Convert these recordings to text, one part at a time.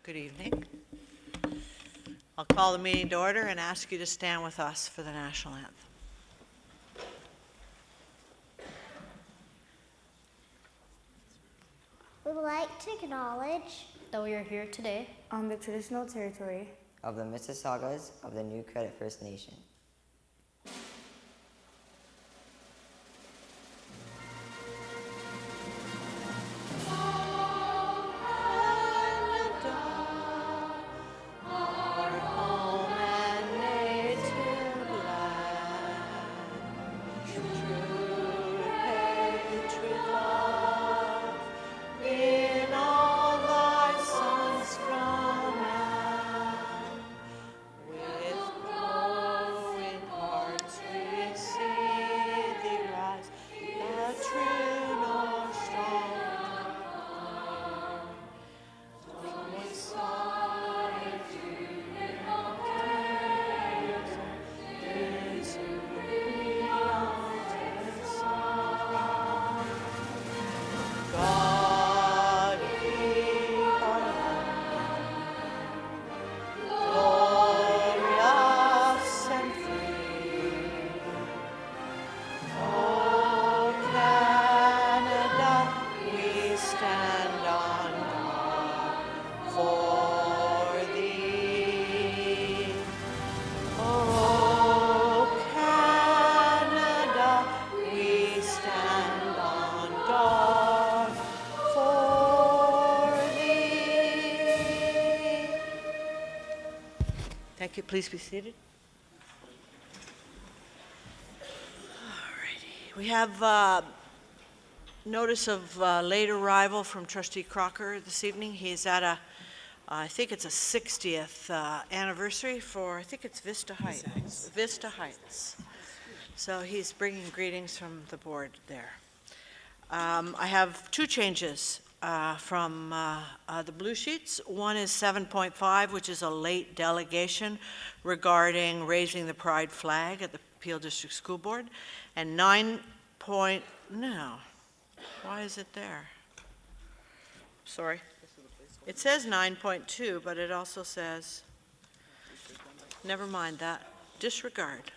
Good evening. I'll call the meeting to order and ask you to stand with us for the national anthem. We would like to acknowledge that we are here today on the traditional territory of the Mississaugas of the New Credit First Nation. Thank you. Please be seated. Alrighty. We have notice of late arrival from Trustee Crocker this evening. He's at I think it's a 60th anniversary for, I think it's Vista Heights. Vista Heights. So he's bringing greetings from the board there. I have two changes from the blue sheets. One is 7.5, which is a late delegation regarding raising the pride flag at the Peel District School Board. And 9. No, why is it there? Sorry. It says 9.2, but it also says, never mind that, disregard.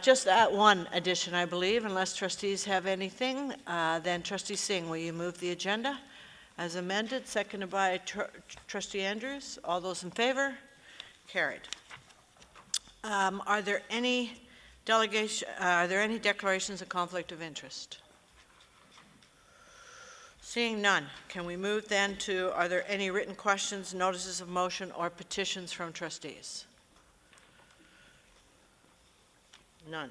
Just that one addition, I believe, unless trustees have anything. Then Trustee Singh, will you move the agenda as amended, seconded by Trustee Andrews? All those in favor? Carried. Are there any declarations of conflict of interest? Seeing none, can we move then to, are there any written questions, notices of motion, or petitions from trustees? None.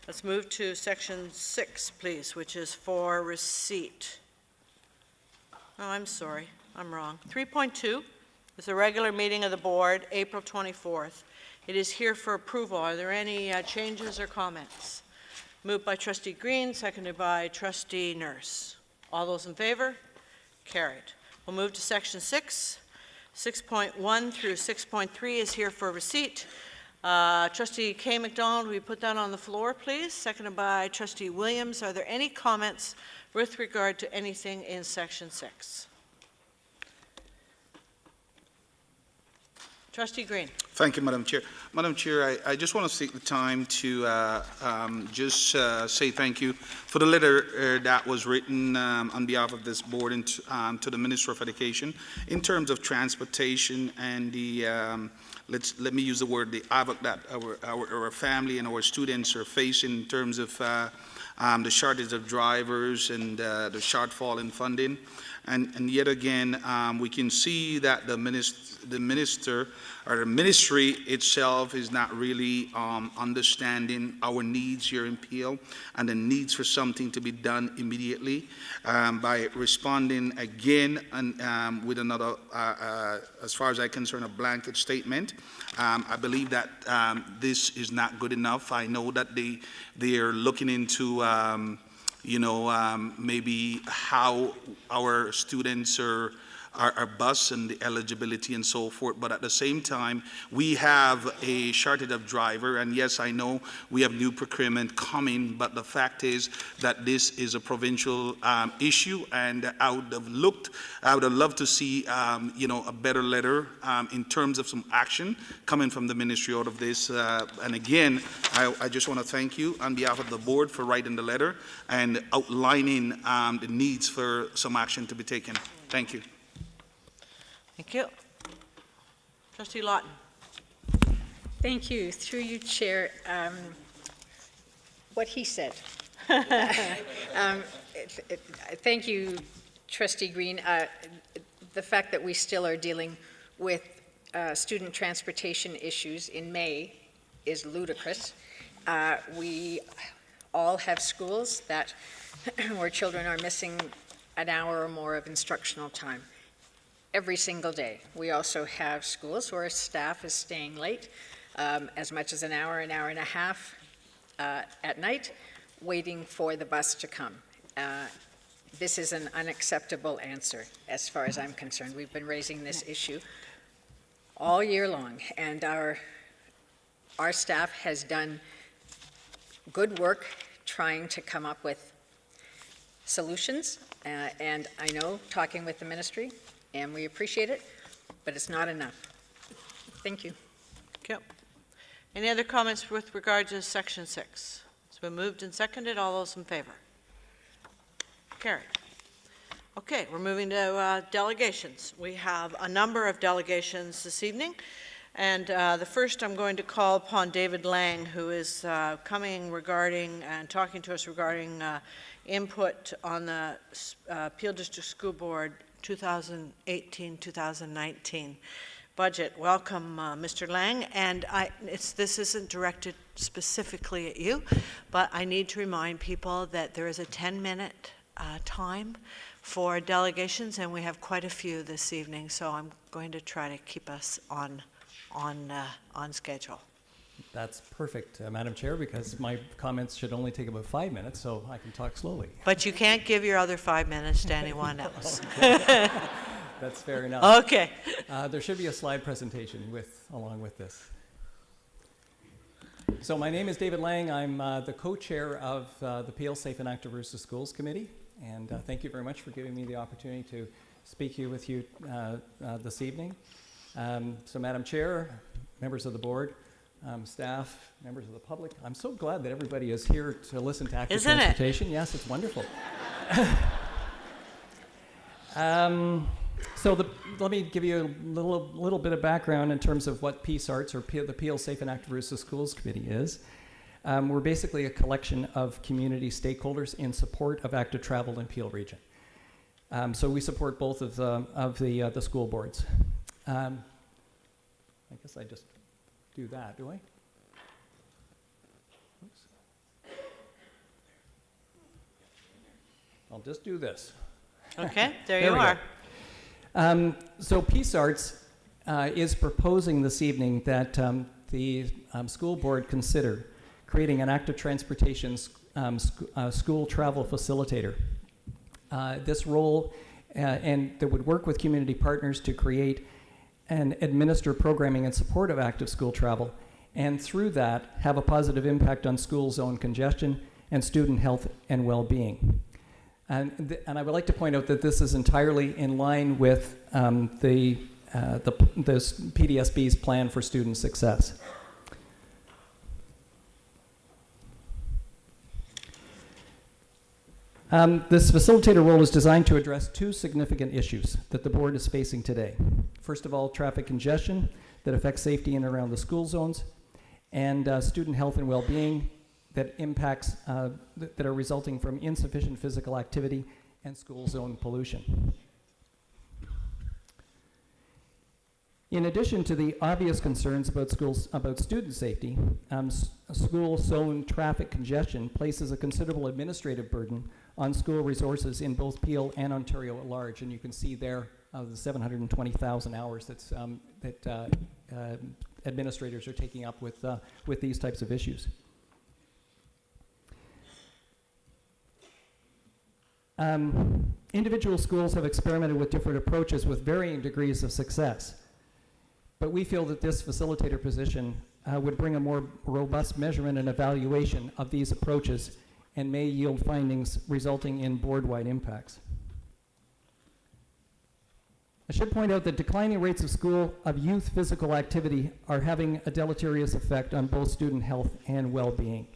Let's move to section 6, please, which is for receipt. Oh, I'm sorry, I'm wrong. 3.2 is the regular meeting of the board, April 24th. It is here for approval. Are there any changes or comments? Moved by Trustee Green, seconded by Trustee Nurse. All those in favor? Carried. We'll move to section 6. 6.1 through 6.3 is here for receipt. Trustee K. McDonald, will you put that on the floor, please? Seconded by Trustee Williams. Are there any comments with regard to anything in section 6? Trustee Green. Thank you, Madam Chair. Madam Chair, I just want to take the time to say thank you for the letter that was written on behalf of this board and to the Minister of Education in terms of transportation and the let me use the word, the havoc that our family and our students are facing in terms of the shortage of drivers and the shortfall in funding. And yet again, we can see that the minister or the ministry itself is not really understanding our needs here in Peel and the needs for something to be done immediately by responding again and with another, as far as I'm concerned, a blanket statement. I believe that this is not good enough. I know that they are looking into maybe how our students are our bus and the eligibility and so forth. But at the same time, we have a shortage of driver. And yes, I know we have new procurement coming, but the fact is that this is a provincial issue, and I would have loved to see, a better letter in terms of some action coming from the ministry out of this. And again, I just want to thank you on behalf of the board for writing the letter and outlining the needs for some action to be taken. Thank you. Thank you. Trustee Lawton. Thank you. Through you, Chair. What he said. Thank you, Trustee Green. The fact that we still are dealing with student transportation issues in May is ludicrous. We all have schools that where children are missing an hour or more of instructional time every single day. We also have schools where staff is staying late as much as an hour and a half at night, waiting for the bus to come. This is an unacceptable answer as far as I'm concerned. We've been raising this issue all year long, and our staff has done good work trying to come up with solutions, and I know, talking with the ministry, and we appreciate it, but it's not enough. Thank you. Thank you. Any other comments with regard to Section 6? It's been moved and seconded. All those in favor? Carried. Okay, we're moving to delegations. We have a number of delegations this evening, and the first I'm going to call upon David Lang, who is coming regarding and talking to us regarding input on the Peel District School Board 2018-2019 budget. Welcome, Mr. Lang. And this isn't directed specifically at you, but I need to remind people that there is a 10-minute time for delegations, and we have quite a few this evening, so I'm going to try to keep us on schedule. That's perfect, Madam Chair, because my comments should only take about 5 minutes, so I can talk slowly. But you can't give your other 5 minutes to anyone else. That's fair enough. Okay. There should be a slide presentation along with this. So my name is David Lang. I'm the co-chair of the Peel Safe and Active Routes to Schools Committee, and thank you very much for giving me the opportunity to speak with you this evening. So Madam Chair, members of the board, staff, members of the public, I'm so glad that everybody is here to listen to active Isn't transportation. Yes, it's wonderful. Let me give you a little bit of background in terms of what PSARTS, or the Peel Safe and Active Routes to Schools Committee, is. We're basically a collection of community stakeholders in support of active travel in Peel region. So we support both of the school boards. I guess I just do that, do I? Oops. I'll just do this. Okay, there you are. So PSARTS is proposing this evening that the school board consider creating an active transportation school travel facilitator. This role, and that would work with community partners to create and administer programming in support of active school travel, and through that have a positive impact on school zone congestion and student health and well-being. And I would like to point out that this is entirely in line with the PDSB's plan for student success. This facilitator role is designed to address two significant issues that the board is facing today. First of all, traffic congestion that affects safety in and around the school zones, and student health and well-being that impacts that are resulting from insufficient physical activity and school zone pollution. In addition to the obvious concerns about student safety, school zone traffic congestion places a considerable administrative burden on school resources in both Peel and Ontario at large, and you can see there the 720,000 hours that administrators are taking up with these types of issues. Individual schools have experimented with different approaches with varying degrees of success. But we feel that this facilitator position would bring a more robust measurement and evaluation of these approaches and may yield findings resulting in board-wide impacts. I should point out that declining rates of youth physical activity are having a deleterious effect on both student health and well-being.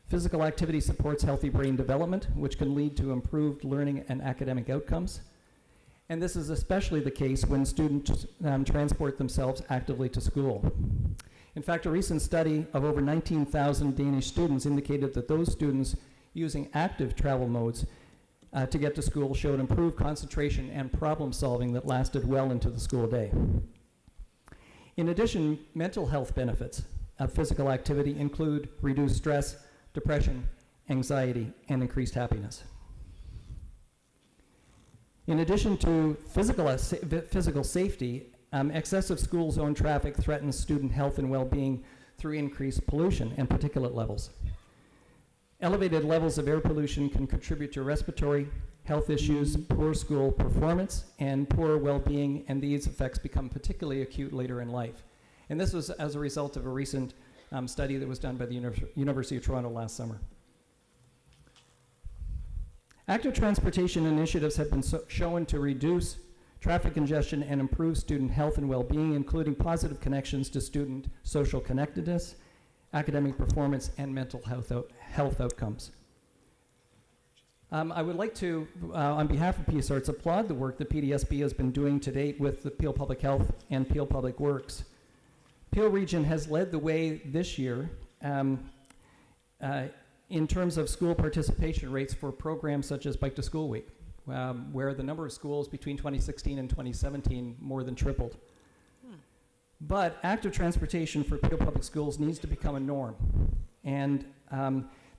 Physical activity supports healthy brain development, which can lead to improved learning and academic outcomes. And this is especially the case when students transport themselves actively to school. In fact, a recent study of over 19,000 Danish students indicated that those students using active travel modes to get to school showed improved concentration and problem solving that lasted well into the school day. In addition, mental health benefits of physical activity include reduced stress, depression, anxiety, and increased happiness. In addition to physical safety, excessive school zone traffic threatens student health and well-being through increased pollution and particulate levels. Elevated levels of air pollution can contribute to respiratory health issues, poor school performance, and poor well-being, and these effects become particularly acute later in life. And this was as a result of a recent study that was done by the University of Toronto last summer. Active transportation initiatives have been shown to reduce traffic congestion and improve student health and well-being, including positive connections to student social connectedness, academic performance, and mental health outcomes. I would like to, on behalf of PSARTS, applaud the work that PDSB has been doing to date with the Peel Public Health and Peel Public Works. Peel Region has led the way this year in terms of school participation rates for programs such as Bike to School Week, where the number of schools between 2016 and 2017 more than tripled. But active transportation for Peel Public Schools needs to become a norm, and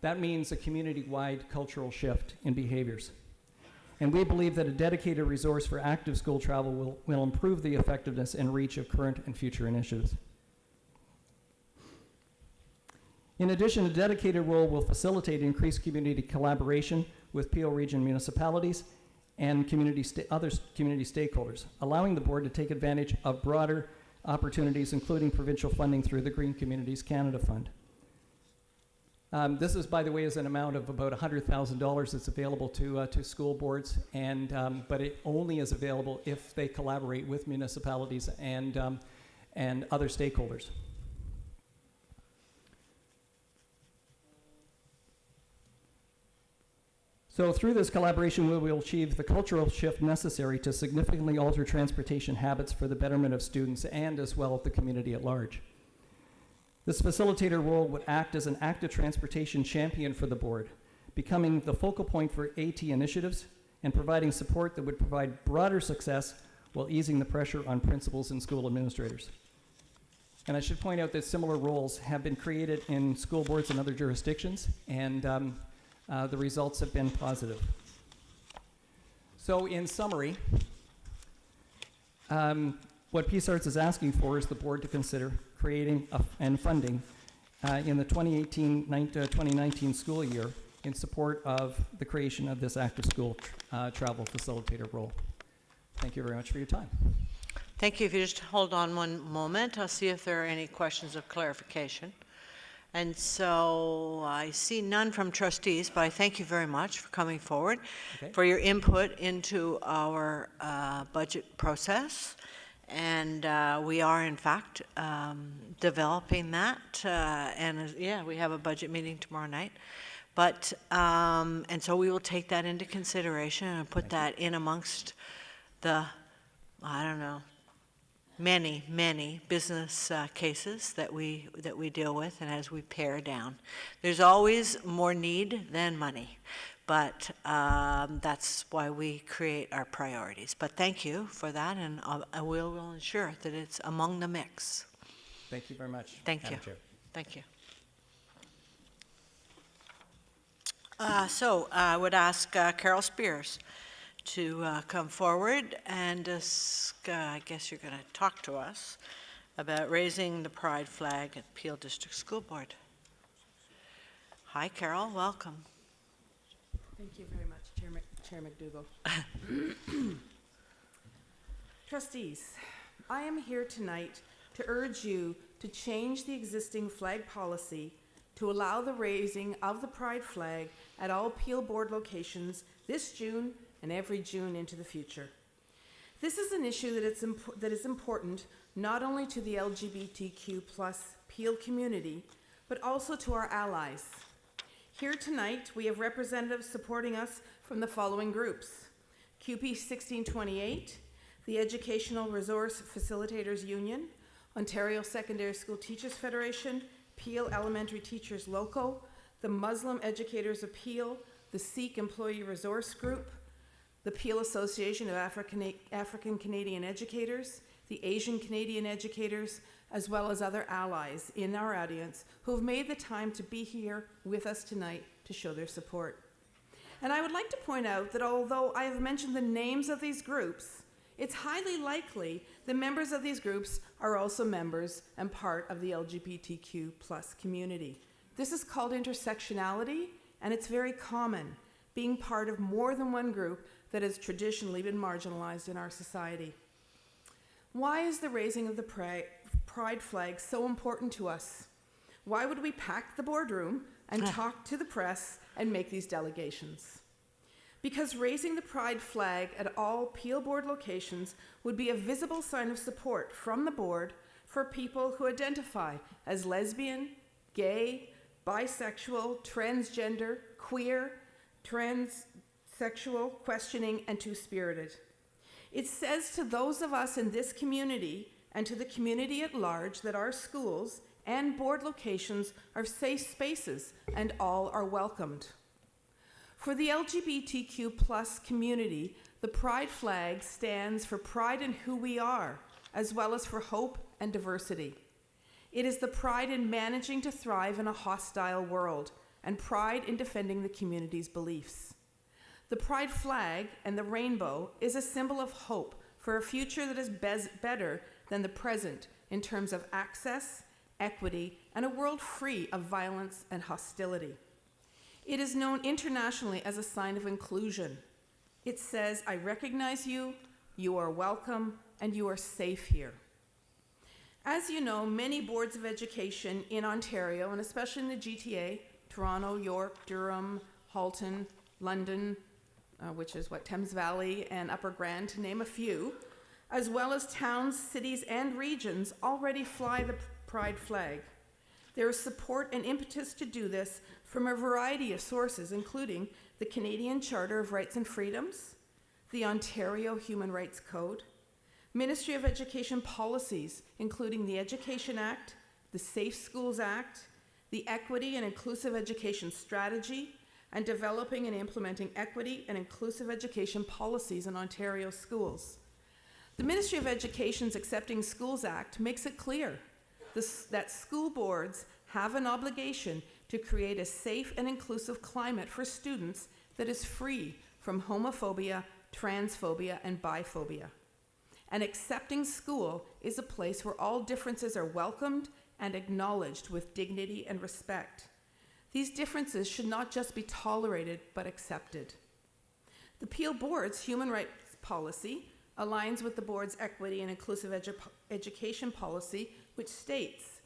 that means a community-wide cultural shift in behaviors. And we believe that a dedicated resource for active school travel will improve the effectiveness and reach of current and future initiatives. In addition, a dedicated role will facilitate increased community collaboration with Peel Region municipalities and other community stakeholders, allowing the board to take advantage of broader opportunities, including provincial funding through the Green Communities Canada Fund. This is, by the way, is an amount of about $100,000 that's available to school boards, but it only is available if they collaborate with municipalities and other stakeholders. So through this collaboration, we will achieve the cultural shift necessary to significantly alter transportation habits for the betterment of students and as well the community at large. This facilitator role would act as an active transportation champion for the board, becoming the focal point for AT initiatives and providing support that would provide broader success while easing the pressure on principals and school administrators. And I should point out that similar roles have been created in school boards in other jurisdictions, and the results have been positive. So in summary, what PSARTS is asking for is the board to consider creating and funding in the 2018-2019 school year in support of the creation of this active school travel facilitator role. Thank you very much for your time. Thank you. If you just hold on one moment, I'll see if there are any questions of clarification. And so I see none from trustees, but I thank you very much for coming forward, for your input into our budget process. And we are, in fact, developing that. We have a budget meeting tomorrow night. But, and so we will take that into consideration and put that in amongst the, I don't know, many business cases that we deal with, and as we pare down. There's always more need than money, but that's why we create our priorities. But thank you for that, and I will ensure that it's among the mix. Thank you very much. Thank you. Madam Chair. Thank you. So I would ask Carol Spears to come forward and I guess you're going to talk to us about raising the pride flag at Peel District School Board. Hi, Carol. Welcome. Thank you very much, Chair McDougall. Trustees, I am here tonight to urge you to change the existing flag policy to allow the raising of the pride flag at all Peel Board locations this June and every June into the future. This is an issue that is important not only to the LGBTQ plus Peel community, but also to our allies. Here tonight, we have representatives supporting us from the following groups: QP 1628, the Educational Resource Facilitators Union, Ontario Secondary School Teachers Federation, Peel Elementary Teachers Loco, the Muslim Educators of Peel, the Sikh Employee Resource Group, the Peel Association of African Canadian Educators, the Asian Canadian Educators, as well as other allies in our audience who have made the time to be here with us tonight to show their support. And I would like to point out that although I have mentioned the names of these groups, it's highly likely the members of these groups are also members and part of the LGBTQ plus community. This is called intersectionality, and it's very common, being part of more than one group that has traditionally been marginalized in our society. Why is the raising of the pride flag so important to us? Why would we pack the boardroom and talk to the press and make these delegations? Because raising the pride flag at all Peel Board locations would be a visible sign of support from the board for people who identify as lesbian, gay, bisexual, transgender, queer, transsexual, questioning, and two-spirited. It says to those of us in this community and to the community at large that our schools and board locations are safe spaces and all are welcomed. For the LGBTQ plus community, the pride flag stands for pride in who we are, as well as for hope and diversity. It is the pride in managing to thrive in a hostile world, and pride in defending the community's beliefs. The pride flag and the rainbow is a symbol of hope for a future that is better than the present in terms of access, equity, and a world free of violence and hostility. It is known internationally as a sign of inclusion. It says, I recognize you, you are welcome, and you are safe here. As you know, many boards of education in Ontario, and especially in the GTA, Toronto, York, Durham, Halton, London, which is Thames Valley, and Upper Grand, to name a few, as well as towns, cities, and regions already fly the pride flag. There is support and impetus to do this from a variety of sources, including the Canadian Charter of Rights and Freedoms, the Ontario Human Rights Code, Ministry of Education policies, including the Education Act, the Safe Schools Act, the Equity and Inclusive Education Strategy, and developing and implementing equity and inclusive education policies in Ontario schools. The Ministry of Education's Accepting Schools Act makes it clear that school boards have an obligation to create a safe and inclusive climate for students that is free from homophobia, transphobia, and biphobia. An accepting school is a place where all differences are welcomed and acknowledged with dignity and respect. These differences should not just be tolerated, but accepted. The Peel Board's human rights policy aligns with the board's equity and inclusive education policy, which states,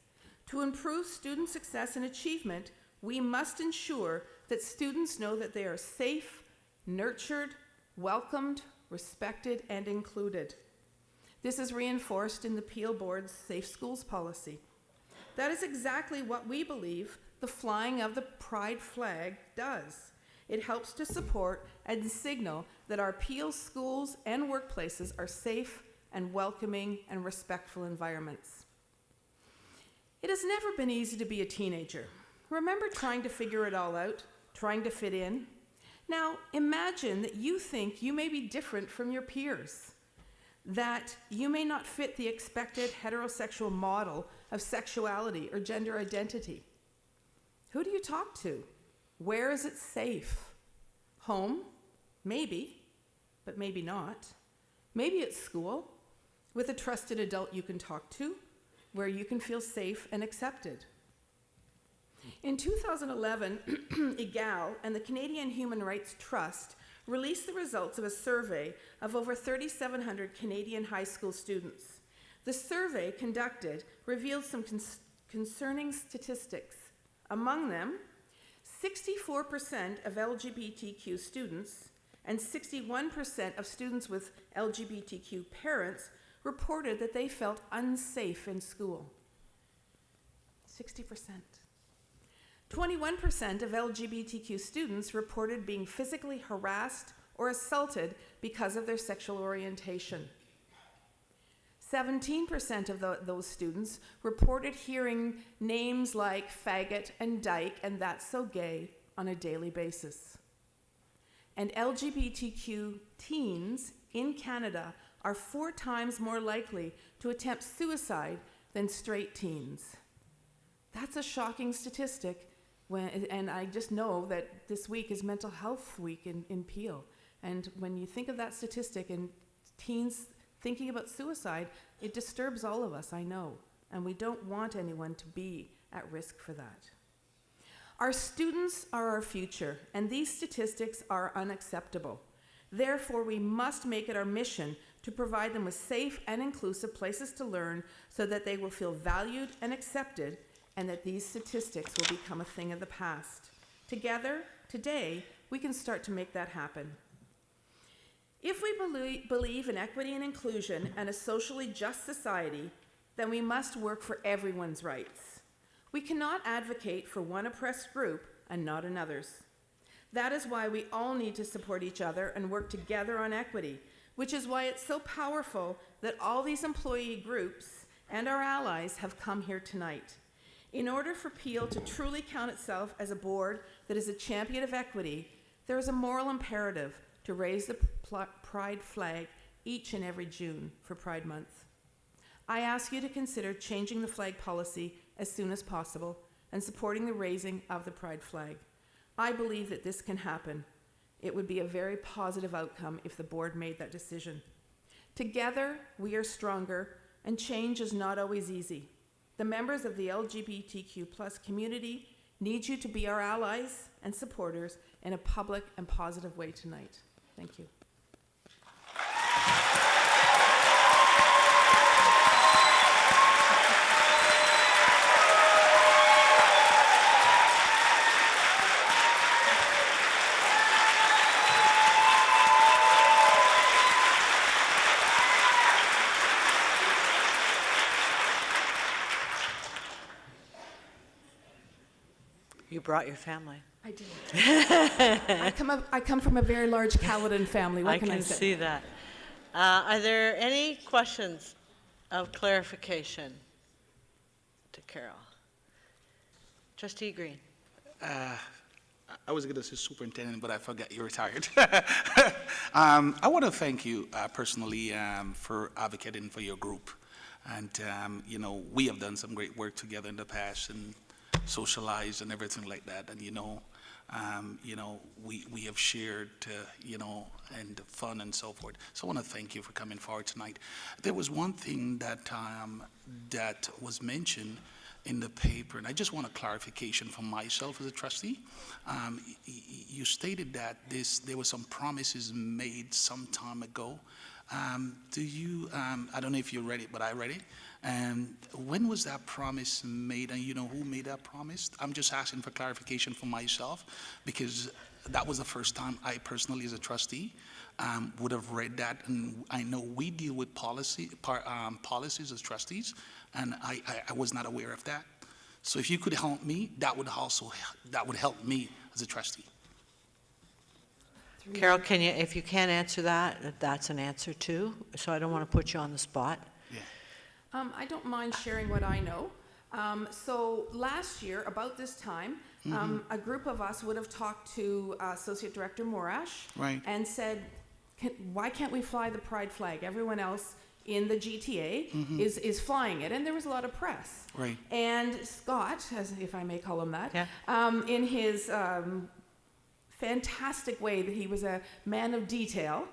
to improve student success and achievement, we must ensure that students know that they are safe, nurtured, welcomed, respected, and included. This is reinforced in the Peel Board's Safe Schools policy. That is exactly what we believe the flying of the pride flag does. It helps to support and signal that our Peel schools and workplaces are safe and welcoming and respectful environments. It has never been easy to be a teenager. Remember trying to figure it all out, trying to fit in? Now, imagine that you think you may be different from your peers, that you may not fit the expected heterosexual model of sexuality or gender identity. Who do you talk to? Where is it safe? Home? Maybe, but maybe not. Maybe at school, with a trusted adult you can talk to, where you can feel safe and accepted. In 2011, EGAL and the Canadian Human Rights Trust released the results of a survey of over 3,700 Canadian high school students. The survey conducted revealed some concerning statistics. Among them, 64% of LGBTQ students and 61% of students with LGBTQ parents reported that they felt unsafe in school. 60%. 21% of LGBTQ students reported being physically harassed or assaulted because of their sexual orientation. 17% of those students reported hearing names like faggot and dyke and that's so gay on a daily basis. And LGBTQ teens in Canada are 4 times more likely to attempt suicide than straight teens. That's a shocking statistic, and I just know that this week is Mental Health Week in Peel. And when you think of that statistic and teens thinking about suicide, it disturbs all of us, I know. And we don't want anyone to be at risk for that. Our students are our future, and these statistics are unacceptable. Therefore, we must make it our mission to provide them with safe and inclusive places to learn so that they will feel valued and accepted, and that these statistics will become a thing of the past. Together, today, we can start to make that happen. If we believe in equity and inclusion and a socially just society, then we must work for everyone's rights. We cannot advocate for one oppressed group and not another's. That is why we all need to support each other and work together on equity, which is why it's so powerful that all these employee groups and our allies have come here tonight. In order for Peel to truly count itself as a board that is a champion of equity, there is a moral imperative to raise the Pride flag each and every June for Pride Month. I ask you to consider changing the flag policy as soon as possible and supporting the raising of the Pride flag. I believe that this can happen. It would be a very positive outcome if the board made that decision. Together, we are stronger, and change is not always easy. The members of the LGBTQ+ community need you to be our allies and supporters in a public and positive way tonight. Thank you. You brought your family. I did. I come from a very large Caledon family. What can I say? See that. Are there any questions of clarification to Carol? Trustee Green. I was going to say superintendent, but I forgot you're retired. I want to thank you personally for advocating for your group. And, we have done some great work together in the past and socialized and everything like that. And, we have shared, and the fun and so forth. So I want to thank you for coming forward tonight. There was one thing that was mentioned in the paper, and I just want a clarification from myself as a trustee. You stated that there were some promises made some time ago. I don't know if you read it, but I read it. And when was that promise made, and who made that promise? I'm just asking for clarification for myself, because that was the first time I personally, as a trustee, would have read that. And I know we deal with policies as trustees, and I was not aware of that. So if you could help me, that would help me as a trustee. Carol, if you can't answer that, that's an answer too. So I don't want to put you on the spot. I don't mind sharing what I know. So last year, about this time, a group of us would have talked to Associate Director Morash, Right. and said, why can't we fly the Pride flag? Everyone else in the GTA is flying it, and there was a lot of press. Right. And Scott, if I may call him that, Yeah. in his fantastic way that he was a man of detail,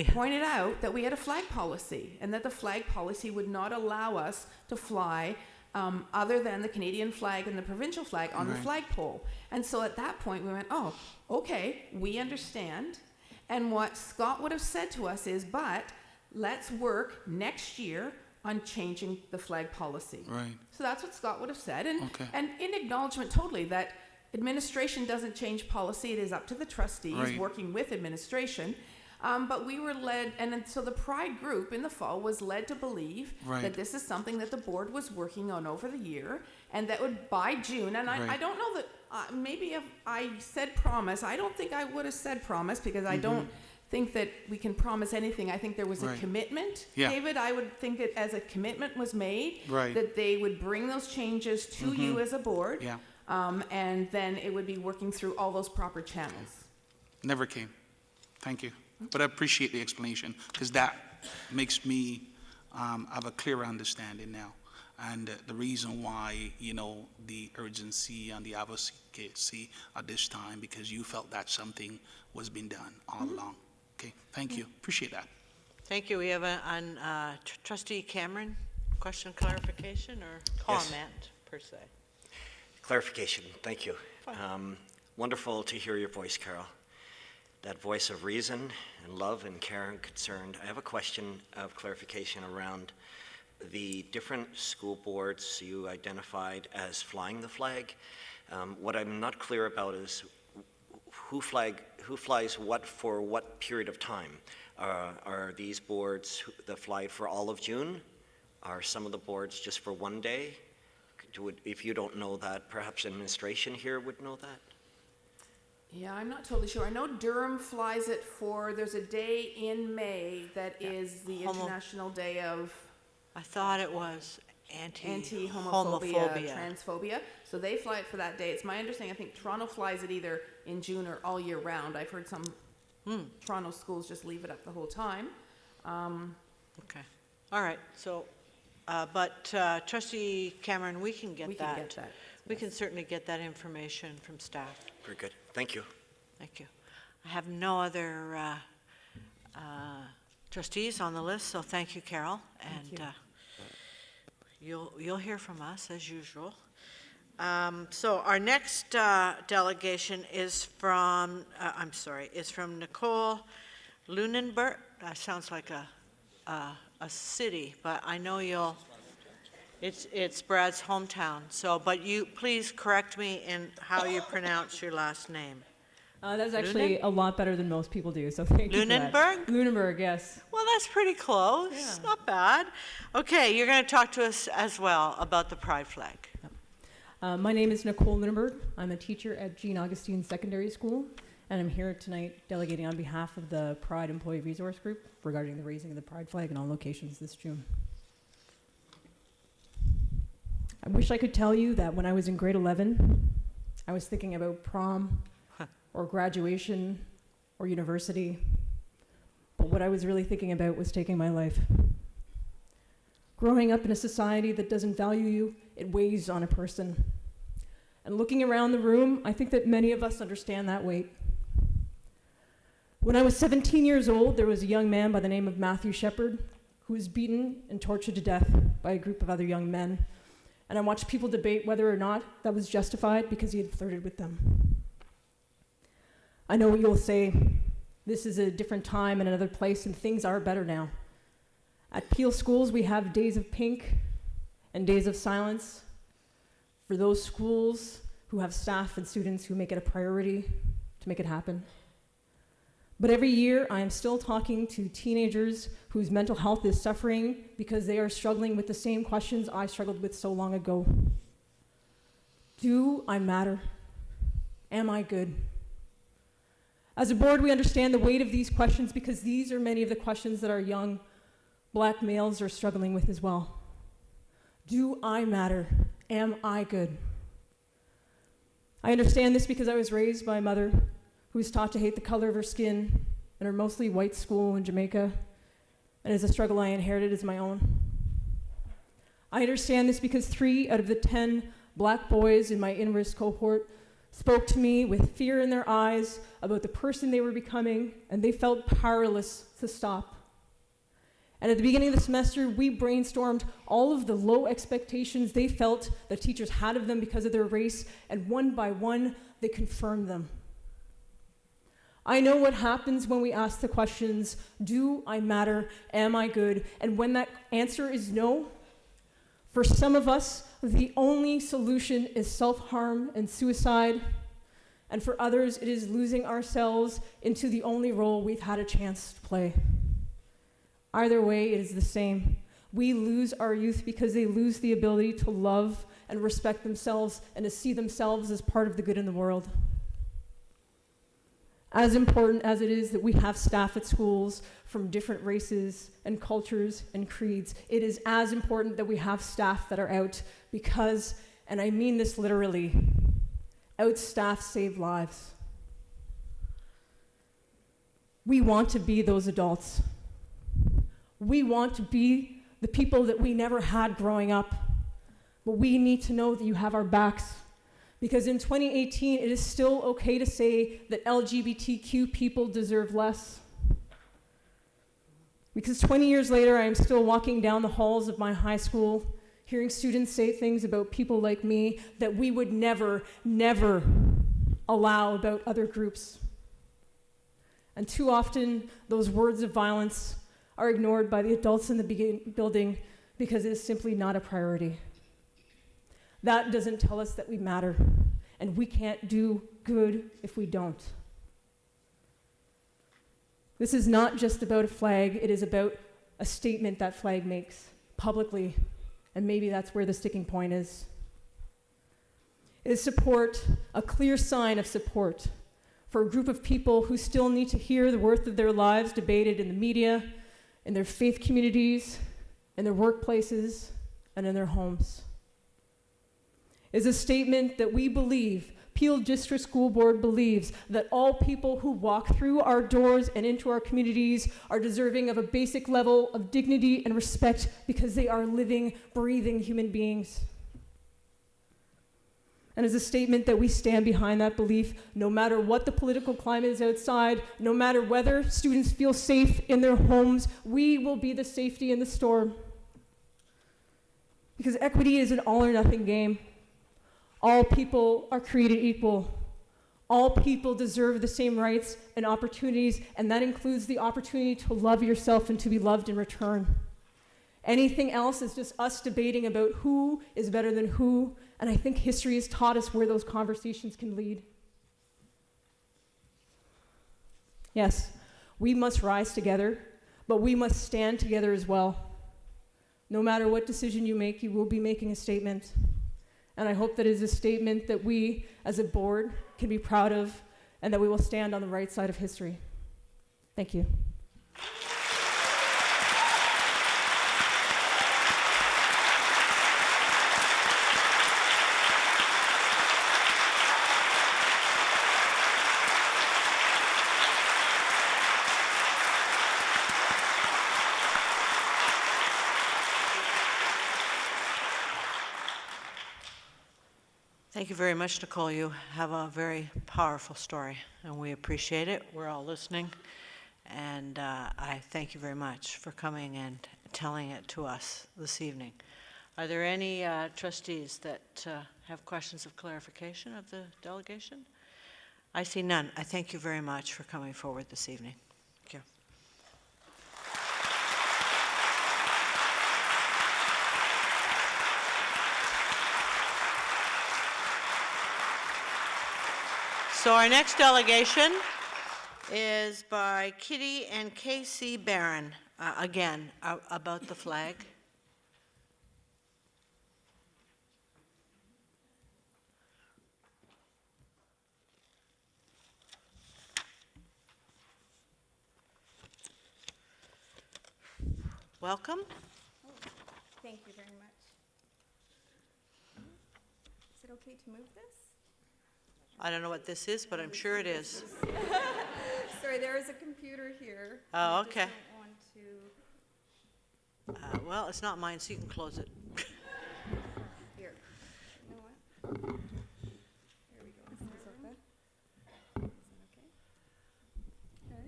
pointed out that we had a flag policy, and that the flag policy would not allow us to fly other than the Canadian flag and the provincial flag on the flagpole. And so at that point we went, oh, okay, we understand. And what Scott would have said to us is, but let's work next year on changing the flag policy. Right. So that's what Scott would have said. And, Okay. and in acknowledgement totally that administration doesn't change policy, it is up to the trustees Right. working with administration. But we were led, and then, so the Pride group in the fall was led to believe Right. that this is something that the board was working on over the year, and that would by June, and I Right. don't know that, maybe if I said promise, I don't think I would have said promise, because I don't think that we can promise anything. I think there was a Right. commitment, Yeah. David. I would think that as a commitment was made, Right. that they would bring those changes to you as a board, Yeah. and then it would be working through all those proper channels. Never came. Thank you. But I appreciate the explanation, because that makes me have a clearer understanding now. And the reason why, the urgency and the advocacy at this time, because you felt that something was being done all along. Okay, thank you. Appreciate that. Thank you. We have Trustee Cameron, question, clarification, or comment, per se? Clarification, thank you. Wonderful to hear your voice, Carol. That voice of reason and love and care and concern. I have a question of clarification around the different school boards you identified as flying the flag. What I'm not clear about is who flies what for what period of time? Are these boards that fly for all of June? Are some of the boards just for one day? If you don't know that, perhaps administration here would know that? Yeah, I'm not totally sure. I know Durham flies it there's a day in May that is the International Day of I thought it was anti-homophobia, transphobia. So they fly it for that day. It's my understanding, I think Toronto flies it either in June or all year round. I've heard some Toronto schools just leave it up the whole time. Okay. All right. So, but Trustee Cameron, we can get We that. can get that. We can certainly get that information from staff. Very good, thank you. Thank you. I have no other trustees on the list, so thank you, Carol. And you'll hear from us as usual. So our next delegation is from Nicole Lunenburg. That sounds like a city, but I know it's Brad's hometown. So, but you please correct me in how you pronounce your last name. That's actually a lot better than most people do, so thank you for that. Lunenburg? Lunenburg, yes. Well, that's pretty close. Yeah. Not bad. Okay, you're going to talk to us as well about the pride flag. My name is Nicole Lunenburg. I'm a teacher at Jean Augustine Secondary School, and I'm here tonight delegating on behalf of the Pride Employee Resource Group regarding the raising of the pride flag in all locations this June. I wish I could tell you that when I was in grade 11, I was thinking about prom or graduation or university, but what I was really thinking about was taking my life. Growing up in a society that doesn't value you, it weighs on a person. And looking around the room, I think that many of us understand that weight. When I was 17 years old, there was a young man by the name of Matthew Shepard who was beaten and tortured to death by a group of other young men. And I watched people debate whether or not that was justified because he had flirted with them. I know what you'll say. This is a different time and another place, and things are better now. At Peelschools, we have days of pink and days of silence for those schools who have staff and students who make it a priority to make it happen. But every year, I am still talking to teenagers whose mental health is suffering because they are struggling with the same questions I struggled with so long ago. Do I matter? Am I good? As a board, we understand the weight of these questions because these are many of the questions that our young Black males are struggling with as well. Do I matter? Am I good? I understand this because I was raised by a mother who was taught to hate the color of her skin in her mostly white school in Jamaica, and is a struggle I inherited as my own. I understand this because 3 out of the 10 Black boys in my in-risk cohort spoke to me with fear in their eyes about the person they were becoming, and they felt powerless to stop. And at the beginning of the semester, we brainstormed all of the low expectations they felt that teachers had of them because of their race, and one by one, they confirmed them. I know what happens when we ask the questions, do I matter? Am I good? And when that answer is no, for some of us, the only solution is self-harm and suicide. And for others, it is losing ourselves into the only role we've had a chance to play. Either way, it is the same. We lose our youth because they lose the ability to love and respect themselves and to see themselves as part of the good in the world. As important as it is that we have staff at schools from different races and cultures and creeds, it is as important that we have staff that are out because, and I mean this literally, out staff save lives. We want to be those adults. We want to be the people that we never had growing up, but we need to know that you have our backs. Because in 2018, it is still okay to say that LGBTQ people deserve less. Because 20 years later, I am still walking down the halls of my high school, hearing students say things about people like me that we would never, never allow about other groups. And too often, those words of violence are ignored by the adults in the building because it is simply not a priority. That doesn't tell us that we matter, and we can't do good if we don't. This is not just about a flag, it is about a statement that flag makes publicly, and maybe that's where the sticking point is. It is support, a clear sign of support for a group of people who still need to hear the worth of their lives debated in the media, in their faith communities, in their workplaces, and in their homes. Is a statement that we believe, Peel District School Board believes, that all people who walk through our doors and into our communities are deserving of a basic level of dignity and respect because they are living, breathing human beings. And is a statement that we stand behind that belief no matter what the political climate is outside, no matter whether students feel safe in their homes, we will be the safety in the storm. Because equity is an all or nothing game. All people are created equal. All people deserve the same rights and opportunities, and that includes the opportunity to love yourself and to be loved in return. Anything else is just us debating about who is better than who, and I think history has taught us where those conversations can lead. Yes, we must rise together, but we must stand together as well. No matter what decision you make, you will be making a statement. And I hope that is a statement that we, as a board, can be proud of, and that we will stand on the right side of history. Thank you. Thank you very much, Nicole. You have a very powerful story, and we appreciate it. We're all listening, and I thank you very much for coming and telling it to us this evening. Are there any trustees that have questions of clarification of the delegation? I see none. I thank you very much for coming forward this evening. Thank you. So our next delegation is by Kitty and Casey Barron, again, about the flag. Welcome. Thank you very much. Is it okay to move this? I don't know what this is, but I'm sure it is. Sorry, there is a computer here. Oh, I just okay. don't want to. Well, it's not mine, so you can close it. Here. You know what? Here we go. Is this okay? Is that okay? Okay.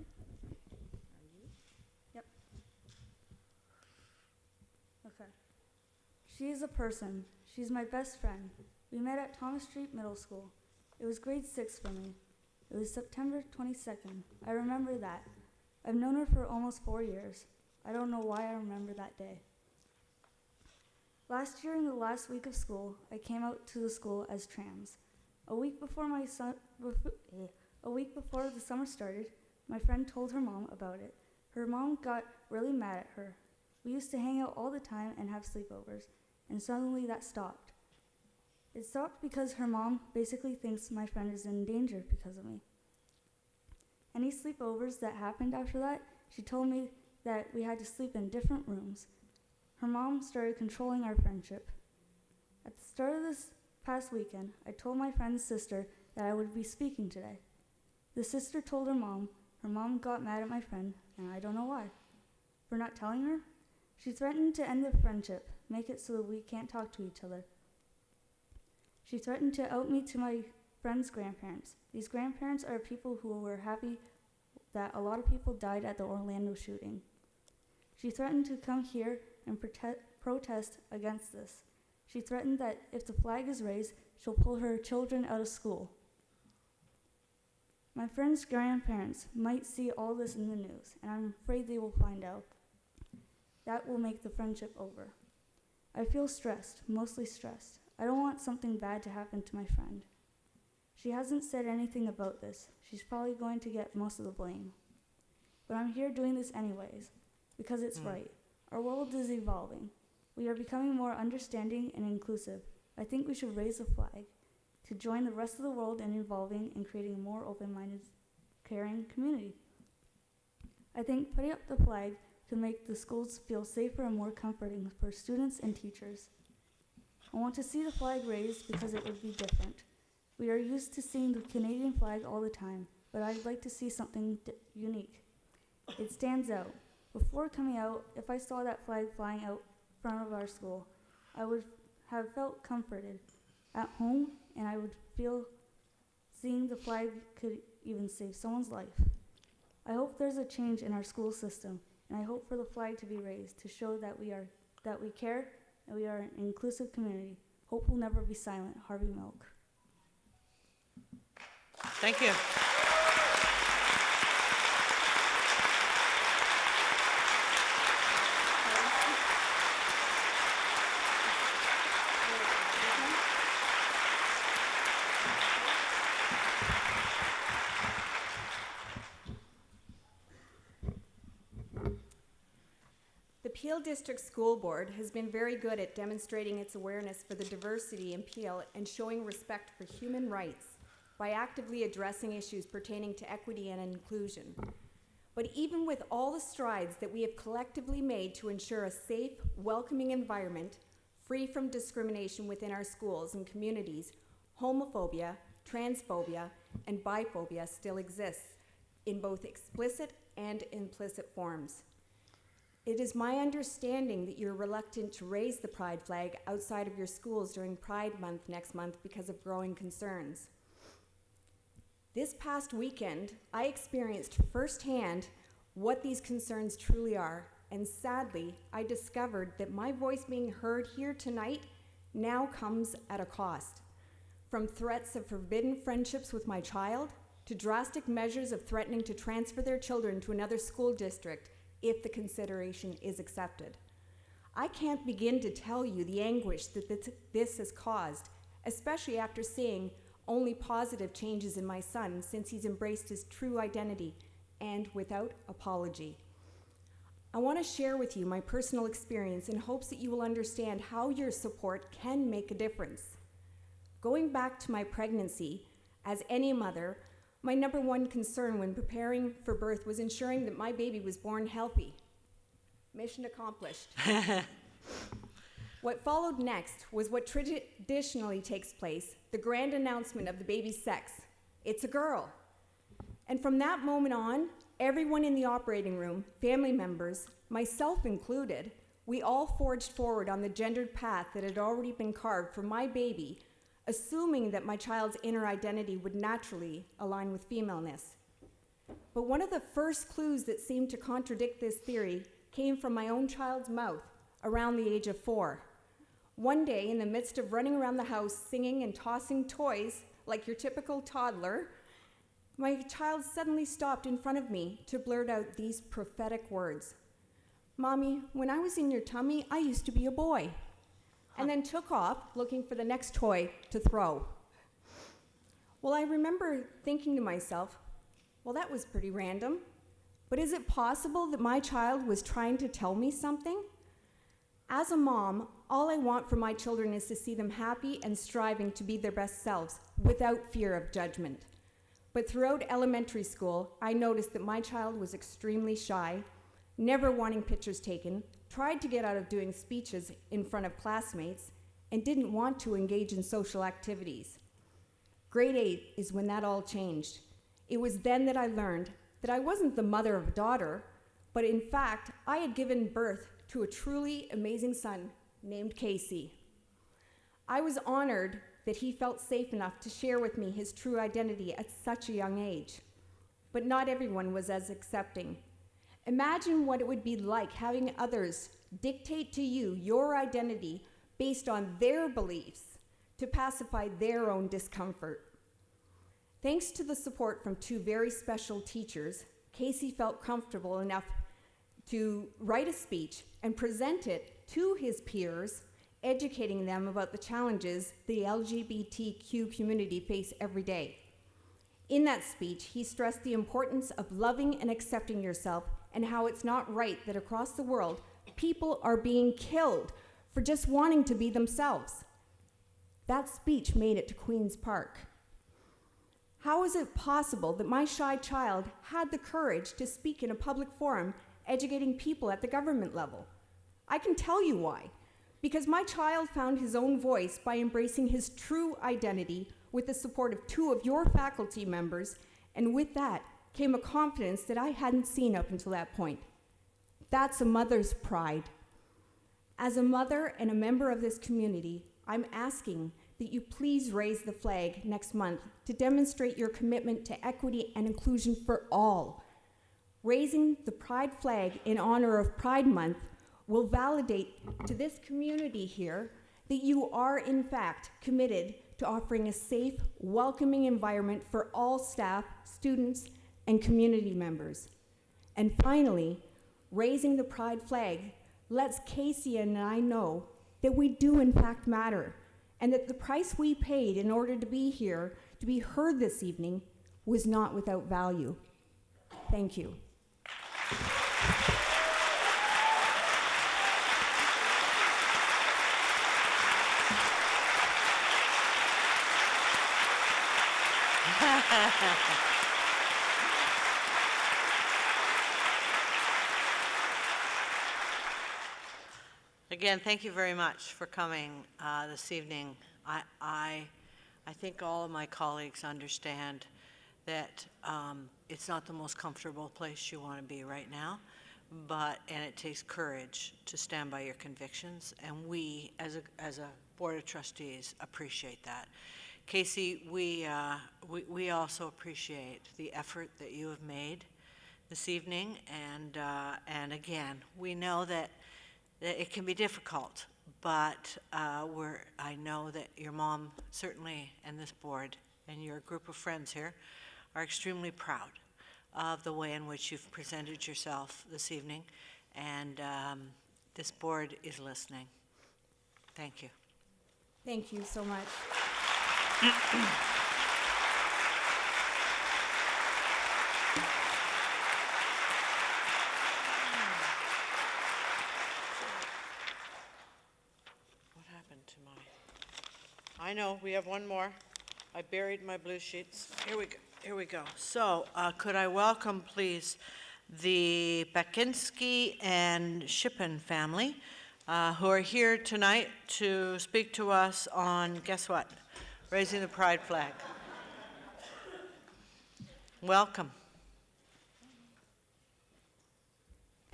Are you? Yep. Okay. She is a person. She's my best friend. We met at Thomas Street Middle School. It was grade 6 for me. It was September 22nd. I remember that. I've known her for almost 4 years. I don't know why I remember that day. Last year, in the last week of school, I came out to the school as trans. A week before the summer started, my friend told her mom about it. Her mom got really mad at her. We used to hang out all the time and have sleepovers, and suddenly that stopped. It stopped because her mom basically thinks my friend is in danger because of me. Any sleepovers that happened after that, she told me that we had to sleep in different rooms. Her mom started controlling our friendship. At the start of this past weekend, I told my friend's sister that I would be speaking today. The sister told her mom got mad at my friend, and I don't know why. For not telling her, she threatened to end the friendship, make it so that we can't talk to each other. She threatened to out me to my friend's grandparents. These grandparents are people who were happy that a lot of people died at the Orlando shooting. She threatened to come here and protest against this. She threatened that if the flag is raised, she'll pull her children out of school. My friend's grandparents might see all this in the news, and I'm afraid they will find out. That will make the friendship over. I feel stressed, mostly stressed. I don't want something bad to happen to my friend. She hasn't said anything about this. She's probably going to get most of the blame. But I'm here doing this anyways, because it's right. Our world is evolving. We are becoming more understanding and inclusive. I think we should raise the flag to join the rest of the world in evolving and creating a more open-minded, caring community. I think putting up the flag can make the schools feel safer and more comforting for students and teachers. I want to see the flag raised because it would be different. We are used to seeing the Canadian flag all the time, but I'd like to see something unique. It stands out. Before coming out, if I saw that flag flying out front of our school, I would have felt comforted at home, and I would feel seeing the flag could even save someone's life. I hope there's a change in our school system, and I hope for the flag to be raised to show that we care and we are an inclusive community. Hope will never be silent. Harvey Milk. Thank you. The Peel District School Board has been very good at demonstrating its awareness for the diversity in Peel and showing respect for human rights by actively addressing issues pertaining to equity and inclusion. But even with all the strides that we have collectively made to ensure a safe, welcoming environment free from discrimination within our schools and communities, homophobia, transphobia, and biphobia still exists in both explicit and implicit forms. It is my understanding that you're reluctant to raise the pride flag outside of your schools during Pride Month next month because of growing concerns. This past weekend, I experienced firsthand what these concerns truly are, and sadly, I discovered that my voice being heard here tonight now comes at a cost. From threats of forbidden friendships with my child, to drastic measures of threatening to transfer their children to another school district if the consideration is accepted. I can't begin to tell you the anguish that this has caused, especially after seeing only positive changes in my son since he's embraced his true identity and without apology. I want to share with you my personal experience in hopes that you will understand how your support can make a difference. Going back to my pregnancy, as any mother, my number one concern when preparing for birth was ensuring that my baby was born healthy. Mission accomplished. What followed next was what traditionally takes place, the grand announcement of the baby's sex. It's a girl. And from that moment on, everyone in the operating room, family members, myself included, we all forged forward on the gendered path that had already been carved for my baby, assuming that my child's inner identity would naturally align with femaleness. But one of the first clues that seemed to contradict this theory came from my own child's mouth around the age of 4. One day, in the midst of running around the house singing and tossing toys like your typical toddler, my child suddenly stopped in front of me to blurt out these prophetic words. "Mommy, when I was in your tummy, I used to be a boy," and then took off looking for the next toy to throw. Well, I remember thinking to myself, well, that was pretty random, but is it possible that my child was trying to tell me something? As a mom, all I want for my children is to see them happy and striving to be their best selves without fear of judgment. But throughout elementary school, I noticed that my child was extremely shy, never wanting pictures taken, tried to get out of doing speeches in front of classmates, and didn't want to engage in social activities. Grade 8 is when that all changed. It was then that I learned that I wasn't the mother of a daughter, but in fact, I had given birth to a truly amazing son named Casey. I was honored that he felt safe enough to share with me his true identity at such a young age. But not everyone was as accepting. Imagine what it would be like having others dictate to you your identity based on their beliefs to pacify their own discomfort. Thanks to the support from two very special teachers, Casey felt comfortable enough to write a speech and present it to his peers, educating them about the challenges the LGBTQ community face every day. In that speech, he stressed the importance of loving and accepting yourself and how it's not right that across the world, people are being killed for just wanting to be themselves. That speech made it to Queen's Park. How is it possible that my shy child had the courage to speak in a public forum, educating people at the government level? I can tell you why. Because my child found his own voice by embracing his true identity with the support of two of your faculty members, and with that came a confidence that I hadn't seen up until that point. That's a mother's pride. As a mother and a member of this community, I'm asking that you please raise the flag next month to demonstrate your commitment to equity and inclusion for all. Raising the pride flag in honor of Pride Month will validate to this community here that you are in fact committed to offering a safe, welcoming environment for all staff, students, and community members. And finally, raising the pride flag lets Casey and I know that we do in fact matter, and that the price we paid in order to be here, to be heard this evening, was not without value. Thank you. Again, thank you very much for coming this evening. I think all of my colleagues understand that it's not the most comfortable place you want to be right now, and it takes courage to stand by your convictions, and we, as a Board of Trustees, appreciate that. Casey, we also appreciate the effort that you have made this evening, and again, we know that it can be difficult, but I know that your mom certainly, and this board, and your group of friends here are extremely proud of the way in which you've presented yourself this evening, and this board is listening. Thank you. Thank you so much. What happened to my... I know, we have one more. I buried my blue sheets. Here we go. So, could I welcome, please, the Bakinski and Shippen family, who are here tonight to speak to us on, guess what? Raising the pride flag. Welcome.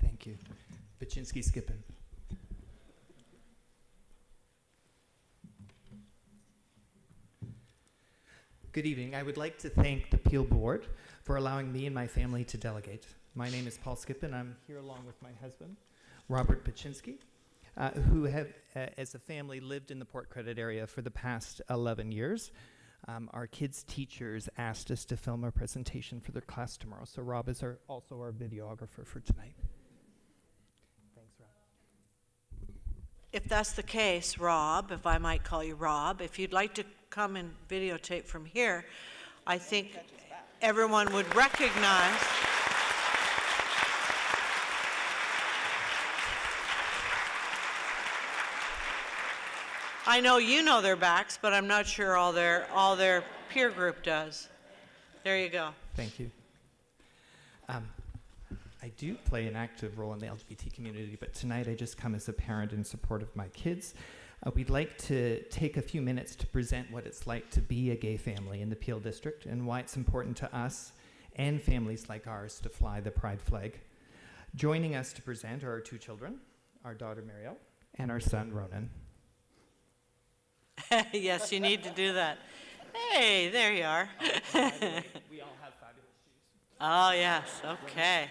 Thank you. Baczynski Skippin. Good evening. I would like to thank the Peel Board for allowing me and my family to delegate. My name is Paul Skippin. I'm here along with my husband, Robert Baczynski, who have, as a family, lived in the Port Credit area for the past 11 years. our kids' teachers asked us to film a presentation for their class tomorrow. So Rob is also our videographer for tonight. Thanks, Rob. If that's the case, Rob, if I might call you Rob, if you'd like to come and videotape from here, I think everyone would recognize. I know you know their backs, but I'm not sure all their peer group does. There you go. Thank you. I do play an active role in the LGBT community, but tonight I just come as a parent in support of my kids. We'd like to take a few minutes to present what it's like to be a gay family in the Peel District and why it's important to us and families like ours to fly the pride flag. Joining us to present are our two children, our daughter Marielle and our son Ronan. Yes, you need to do that. Hey, there you are. We all have fabulous shoes. Oh, yes, okay.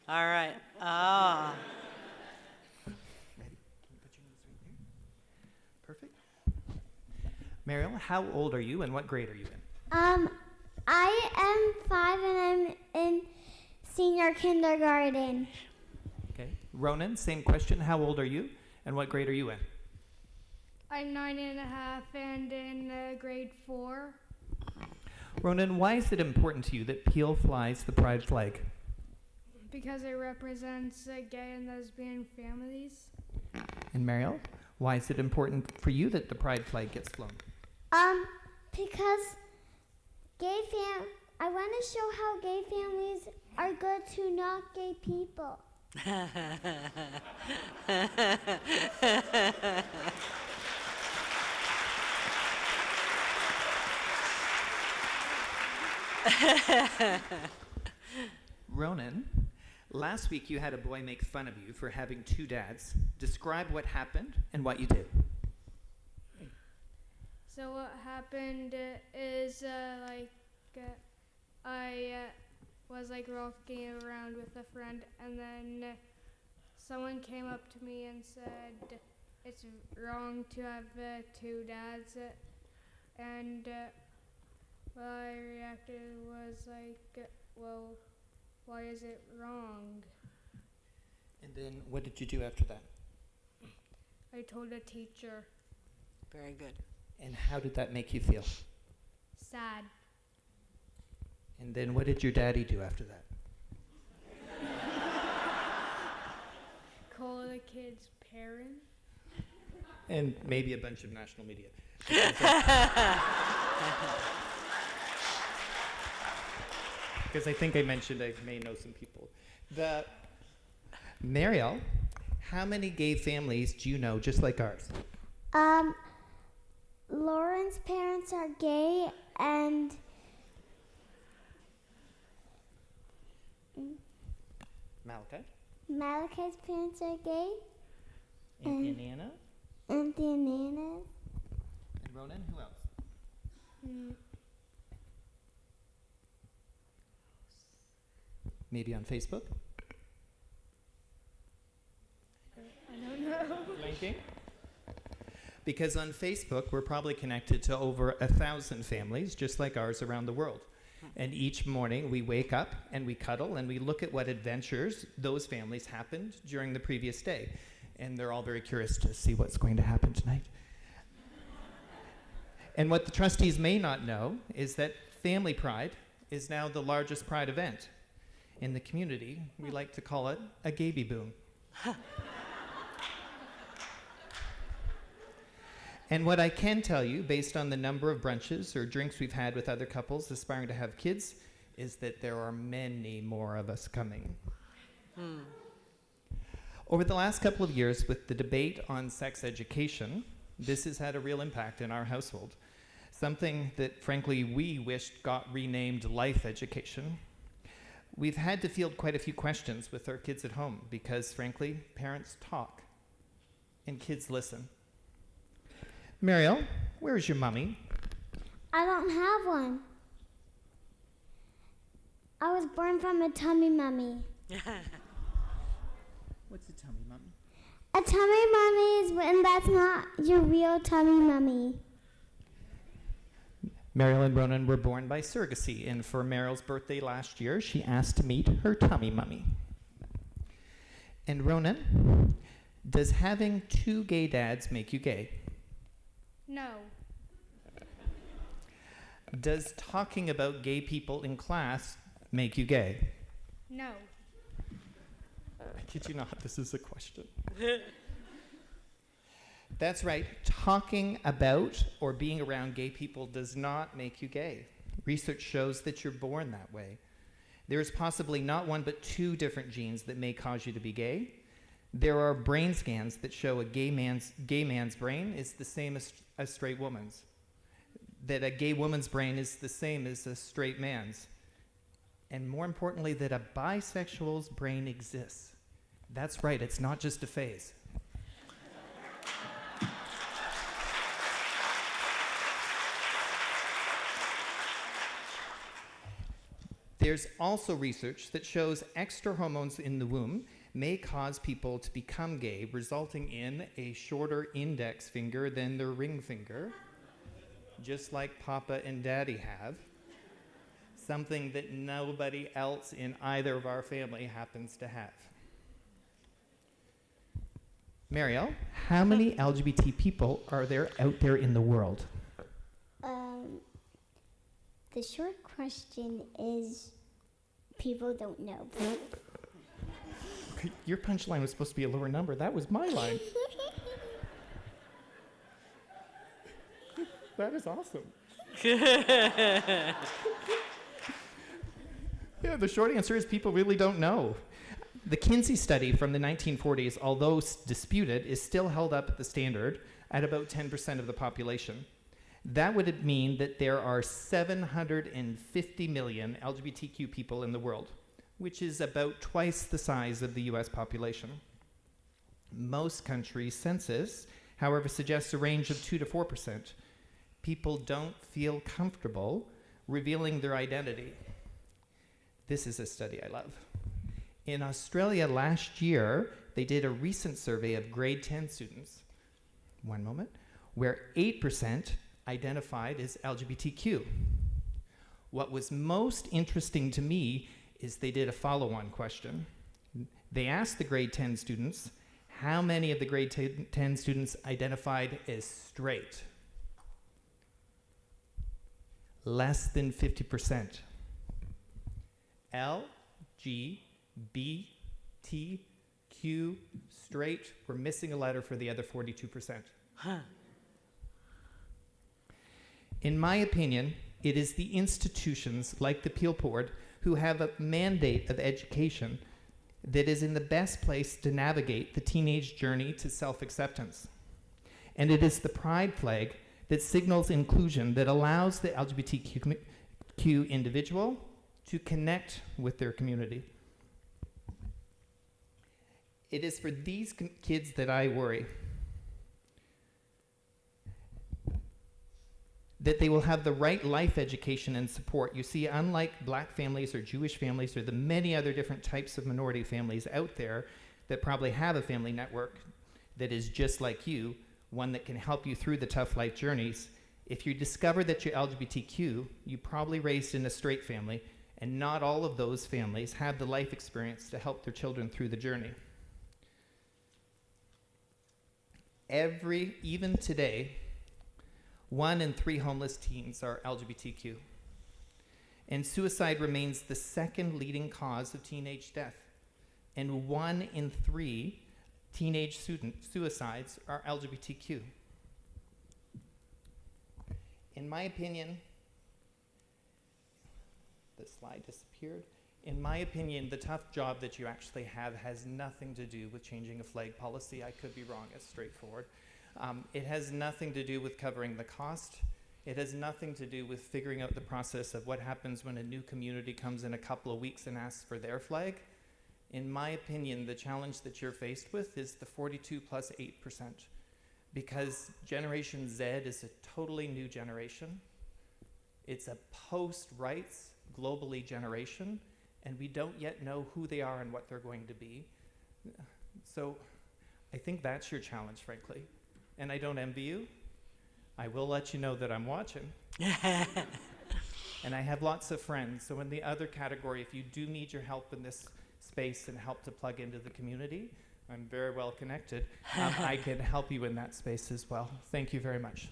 All right. Ah. Ready? Can you put your knees right there? Perfect. Marielle, how old are you and what grade are you in? I am 5 and I'm in senior kindergarten. Okay. Ronan, same question. How old are you and what grade are you in? I'm 9.5 and in grade 4. Ronan, why is it important to you that Peel flies the pride flag? Because it represents gay and lesbian families. And Marielle, why is it important for you that the pride flag gets flown? Because I want to show how gay families are good to not gay people. Ronan, last week you had a boy make fun of you for having two dads. Describe what happened and what you did. So what happened is I was walking around with a friend, and then someone came up to me and said it's wrong to have two dads, and what I reacted was well, why is it wrong? And then what did you do after that? I told a teacher. Very good. And how did that make you feel? Sad. And then what did your daddy do after that? Call the kid's parents. And maybe a bunch of national media. Because I think I mentioned I may know some people. Marielle, how many gay families do you know just like ours? Lauren's parents are gay and Malachi's parents are gay. And Anna? And Anna. And Ronan, who else? Maybe on Facebook? I don't know. Blinking? Because on Facebook, we're probably connected to over 1,000 families, just like ours around the world. And each morning, we wake up and we cuddle and we look at what adventures those families happened during the previous day. And they're all very curious to see what's going to happen tonight. And what the trustees may not know is that Family Pride is now the largest pride event in the community. We like to call it a gaby boom. And what I can tell you, based on the number of brunches or drinks we've had with other couples aspiring to have kids, is that there are many more of us coming. Over the last couple of years, with the debate on sex education, this has had a real impact in our household. Something that, frankly, we wished got renamed life education. We've had to field quite a few questions with our kids at home because, frankly, parents talk and kids listen. Marielle, where's your mummy? I don't have one. I was born from a tummy mummy. What's a tummy mummy? A tummy mummy is when that's not your real tummy mummy. Mariel and Ronan were born by surrogacy, and for Mariel's birthday last year, she asked to meet her tummy mummy. And Ronan, does having 2 gay dads make you gay? No. Does talking about gay people in class make you gay? No. I kid you not, this is a question. That's right, talking about or being around gay people does not make you gay. Research shows that you're born that way. There is possibly not 1 but 2 different genes that may cause you to be gay. There are brain scans that show a gay man's brain is the same as a straight woman's. That a gay woman's brain is the same as a straight man's. And more importantly, that a bisexual's brain exists. That's right, it's not just a phase. There's also research that shows extra hormones in the womb may cause people to become gay, resulting in a shorter index finger than their ring finger, just like Papa and Daddy have, something that nobody else in either of our family happens to have. Mariel, how many LGBT people are there out there in the world? The short question is people don't know. Your punchline was supposed to be a lower number. That was my line. That is awesome. Yeah, the short answer is people really don't know. The Kinsey study from the 1940s, although disputed, is still held up at the standard at about 10% of the population. That would mean that there are 750 million LGBTQ people in the world, which is about twice the size of the US population. Most countries' census, however, suggests a range of 2 to 4%. People don't feel comfortable revealing their identity. This is a study I love. In Australia last year, they did a recent survey of grade 10 students, one moment, where 8% identified as LGBTQ. What was most interesting to me is they did a follow-on question. They asked the grade 10 students, how many of the grade 10 students identified as straight? Less than 50%. L, G, B, T, Q, straight. We're missing a letter for the other 42%. In my opinion, it is the institutions like the Peel Board who have a mandate of education that is in the best place to navigate the teenage journey to self-acceptance. And it is the pride flag that signals inclusion that allows the LGBTQ individual to connect with their community. It is for these kids that I worry. That they will have the right life education and support. You see, unlike black families or Jewish families or the many other different types of minority families out there that probably have a family network that is just like you, one that can help you through the tough life journeys, if you discover that you're LGBTQ, you probably raised in a straight family, and not all of those families have the life experience to help their children through the journey. Even today, 1 in 3 homeless teens are LGBTQ. And suicide remains the second leading cause of teenage death. And 1 in 3 teenage suicides are LGBTQ. In my opinion, the slide disappeared. In my opinion, the tough job that you actually have has nothing to do with changing a flag policy. I could be wrong, it's straightforward. It has nothing to do with covering the cost. It has nothing to do with figuring out the process of what happens when a new community comes in a couple of weeks and asks for their flag. In my opinion, the challenge that you're faced with is the 42 plus 8%, because Generation Z is a totally new generation. It's a post-rights, globally generation, and we don't yet know who they are and what they're going to be. So I think that's your challenge, frankly. And I don't envy you. I will let you know that I'm watching. And I have lots of friends. So in the other category, if you do need your help in this space and help to plug into the community, I'm very well connected. I can help you in that space as well. Thank you very much.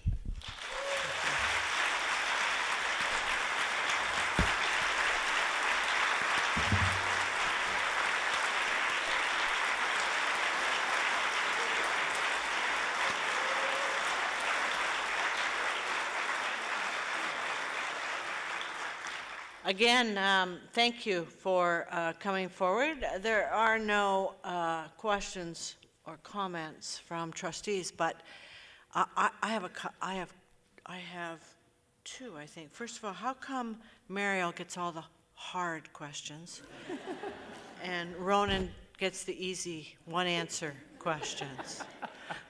Again, thank you for coming forward. There are no questions or comments from trustees, but I have two, I think. First of all, how come Mariel gets all the hard questions and Ronan gets the easy one-answer questions?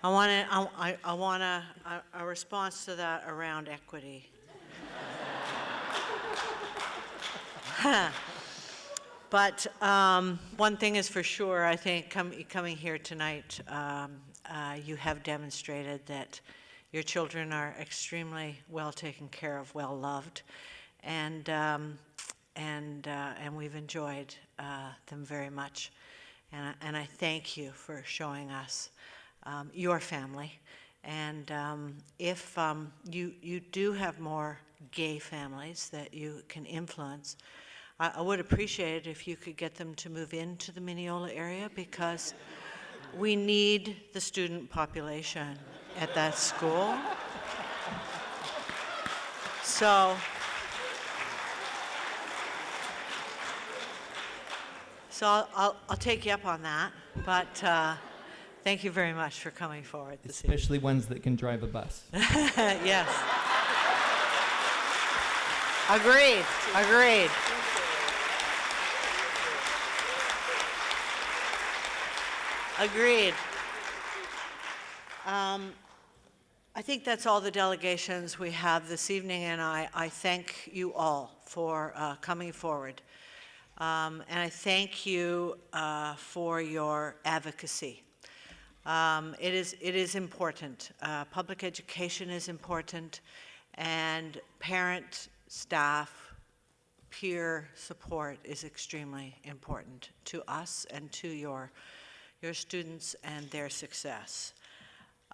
I want a response to that around equity. But one thing is for sure, I think coming here tonight, you have demonstrated that your children are extremely well taken care of, well loved, and we've enjoyed them very much. And I thank you for showing us your family. And if you do have more gay families that you can influence, I would appreciate it if you could get them to move into the Mineola area, because we need the student population at that school. So I'll take you up on that, but thank you very much for coming forward this evening. Especially ones that can drive a bus. Yes. Agreed. Agreed. I think that's all the delegations we have this evening, and I thank you all for coming forward. And I thank you for your advocacy. It is important. Public education is important, and parent, staff, peer support is extremely important to us and to your students and their success.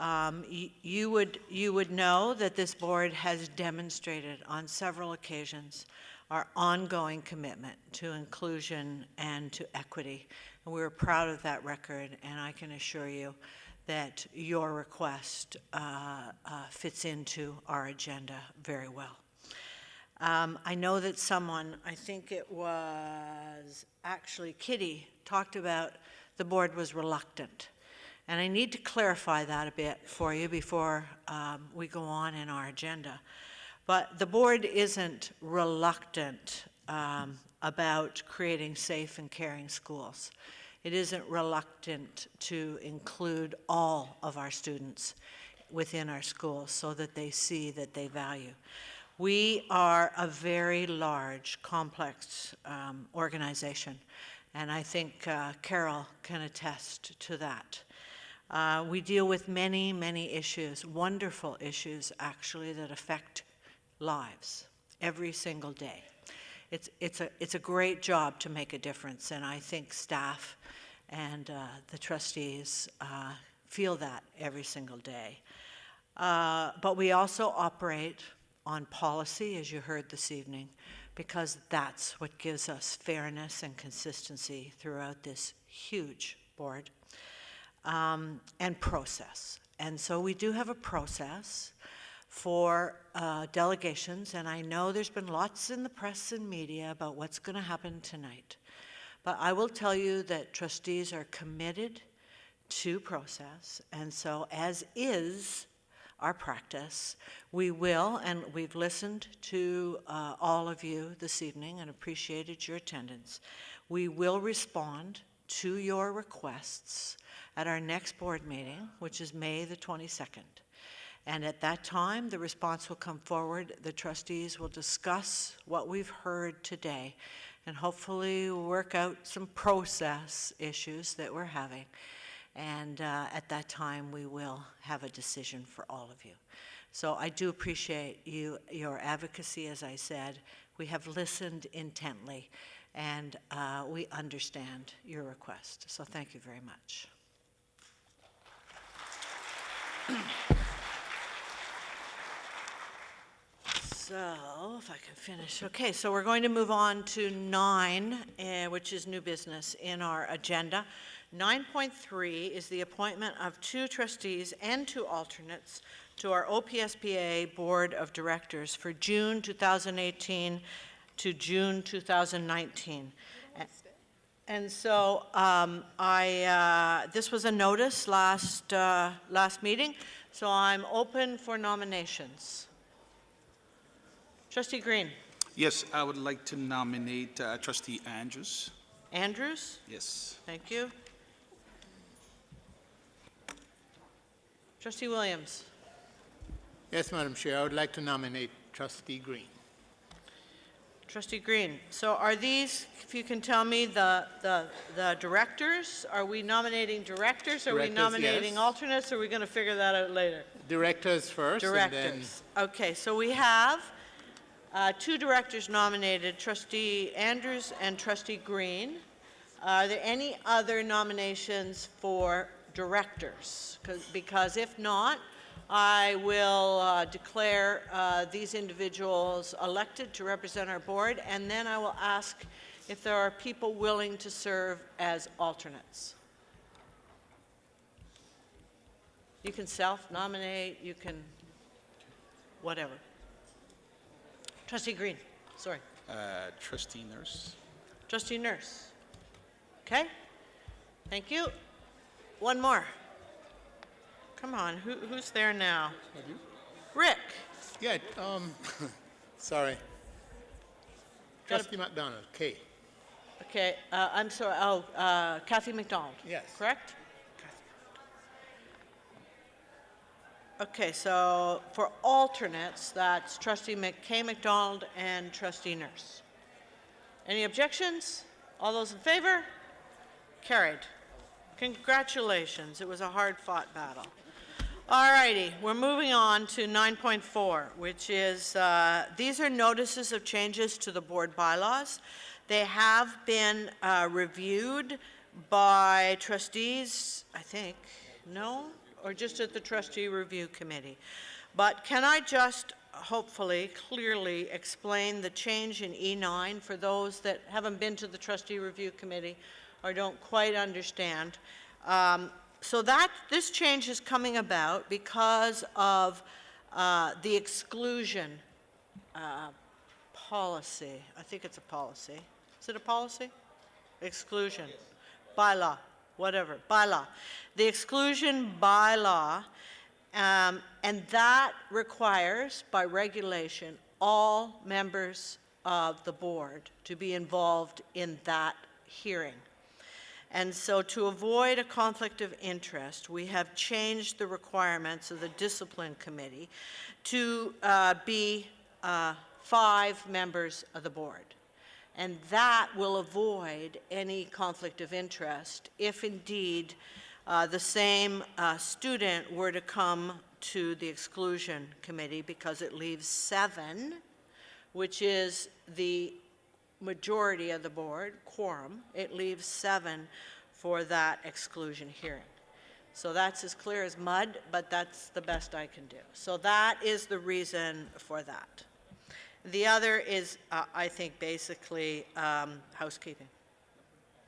You would know that this board has demonstrated on several occasions our ongoing commitment to inclusion and to equity. And we're proud of that record, and I can assure you that your request fits into our agenda very well. I know that someone, I think it was actually Kitty, talked about the board was reluctant. And I need to clarify that a bit for you before we go on in our agenda. But the board isn't reluctant about creating safe and caring schools. It isn't reluctant to include all of our students within our schools so that they see that they value. We are a very large, complex organization, and I think Carol can attest to that. We deal with many, many issues, wonderful issues actually, that affect lives every single day. It's a great job to make a difference, and I think staff and the trustees feel that every single day. But we also operate on policy, as you heard this evening, because that's what gives us fairness and consistency throughout this huge board, and process. And so we do have a process for delegations, and I know there's been lots in the press and media about what's going to happen tonight. But I will tell you that trustees are committed to process, and so as is our practice, we will, and we've listened to all of you this evening and appreciated your attendance, we will respond to your requests at our next board meeting, which is May the 22nd. And at that time, the response will come forward. The trustees will discuss what we've heard today and hopefully work out some process issues that we're having. And at that time, we will have a decision for all of you. So I do appreciate your advocacy, as I said. We have listened intently, and we understand your request. So thank you very much. So, if I can finish. Okay, so we're going to move on to 9, which is new business in our agenda. 9.3 is the appointment of 2 trustees and 2 alternates to our OPSBA Board of Directors for June 2018 to June 2019. And so this was a notice last meeting, so I'm open for nominations. Trustee Green. Yes, I would like to nominate Trustee Andrews. Andrews? Yes. Thank you. Trustee Williams. Yes, Madam Chair, I would like to nominate Trustee Green. Trustee Green. So are these, if you can tell me, the directors? Are we nominating directors? Are we Directors, nominating yes. alternates? Or are we going to figure that out later? Directors first. Directors. Okay, so we have 2 directors nominated, Trustee Andrews and Trustee Green. Are there any other nominations for directors? Because if not, I will declare these individuals elected to represent our board, and then I will ask if there are people willing to serve as alternates. You can self-nominate, you can whatever. Trustee Green, sorry. Trustee Nurse. Trustee Nurse. Okay, thank you. One more. Come on, who's there now? Rick. Yeah, sorry. Trustee McDonald, K. Okay, I'm sorry, Kathy McDonald. Yes. Correct? Okay, so for alternates, that's Trustee Kay McDonald and Trustee Nurse. Any objections? All those in favor? Carried. Congratulations, it was a hard-fought battle. All righty, we're moving on to 9.4, which is, these are notices of changes to the board bylaws. They have been reviewed by trustees, I think, no? Or just at the trustee review committee. But can I just hopefully clearly explain the change in E9 for those that haven't been to the trustee review committee or don't quite understand? So that this change is coming about because of the exclusion policy. I think it's a policy. Is it a policy? Exclusion. Bylaw. Whatever. Bylaw. The exclusion bylaw, and that requires, by regulation, all members of the board to be involved in that hearing. And so to avoid a conflict of interest, we have changed the requirements of the discipline committee to be 5 members of the board. And that will avoid any conflict of interest if indeed the same student were to come to the exclusion committee, because it leaves 7, which is the majority of the board, quorum. It leaves 7 for that exclusion hearing. So that's as clear as mud, but that's the best I can do. So that is the reason for that. The other is, I think, basically housekeeping,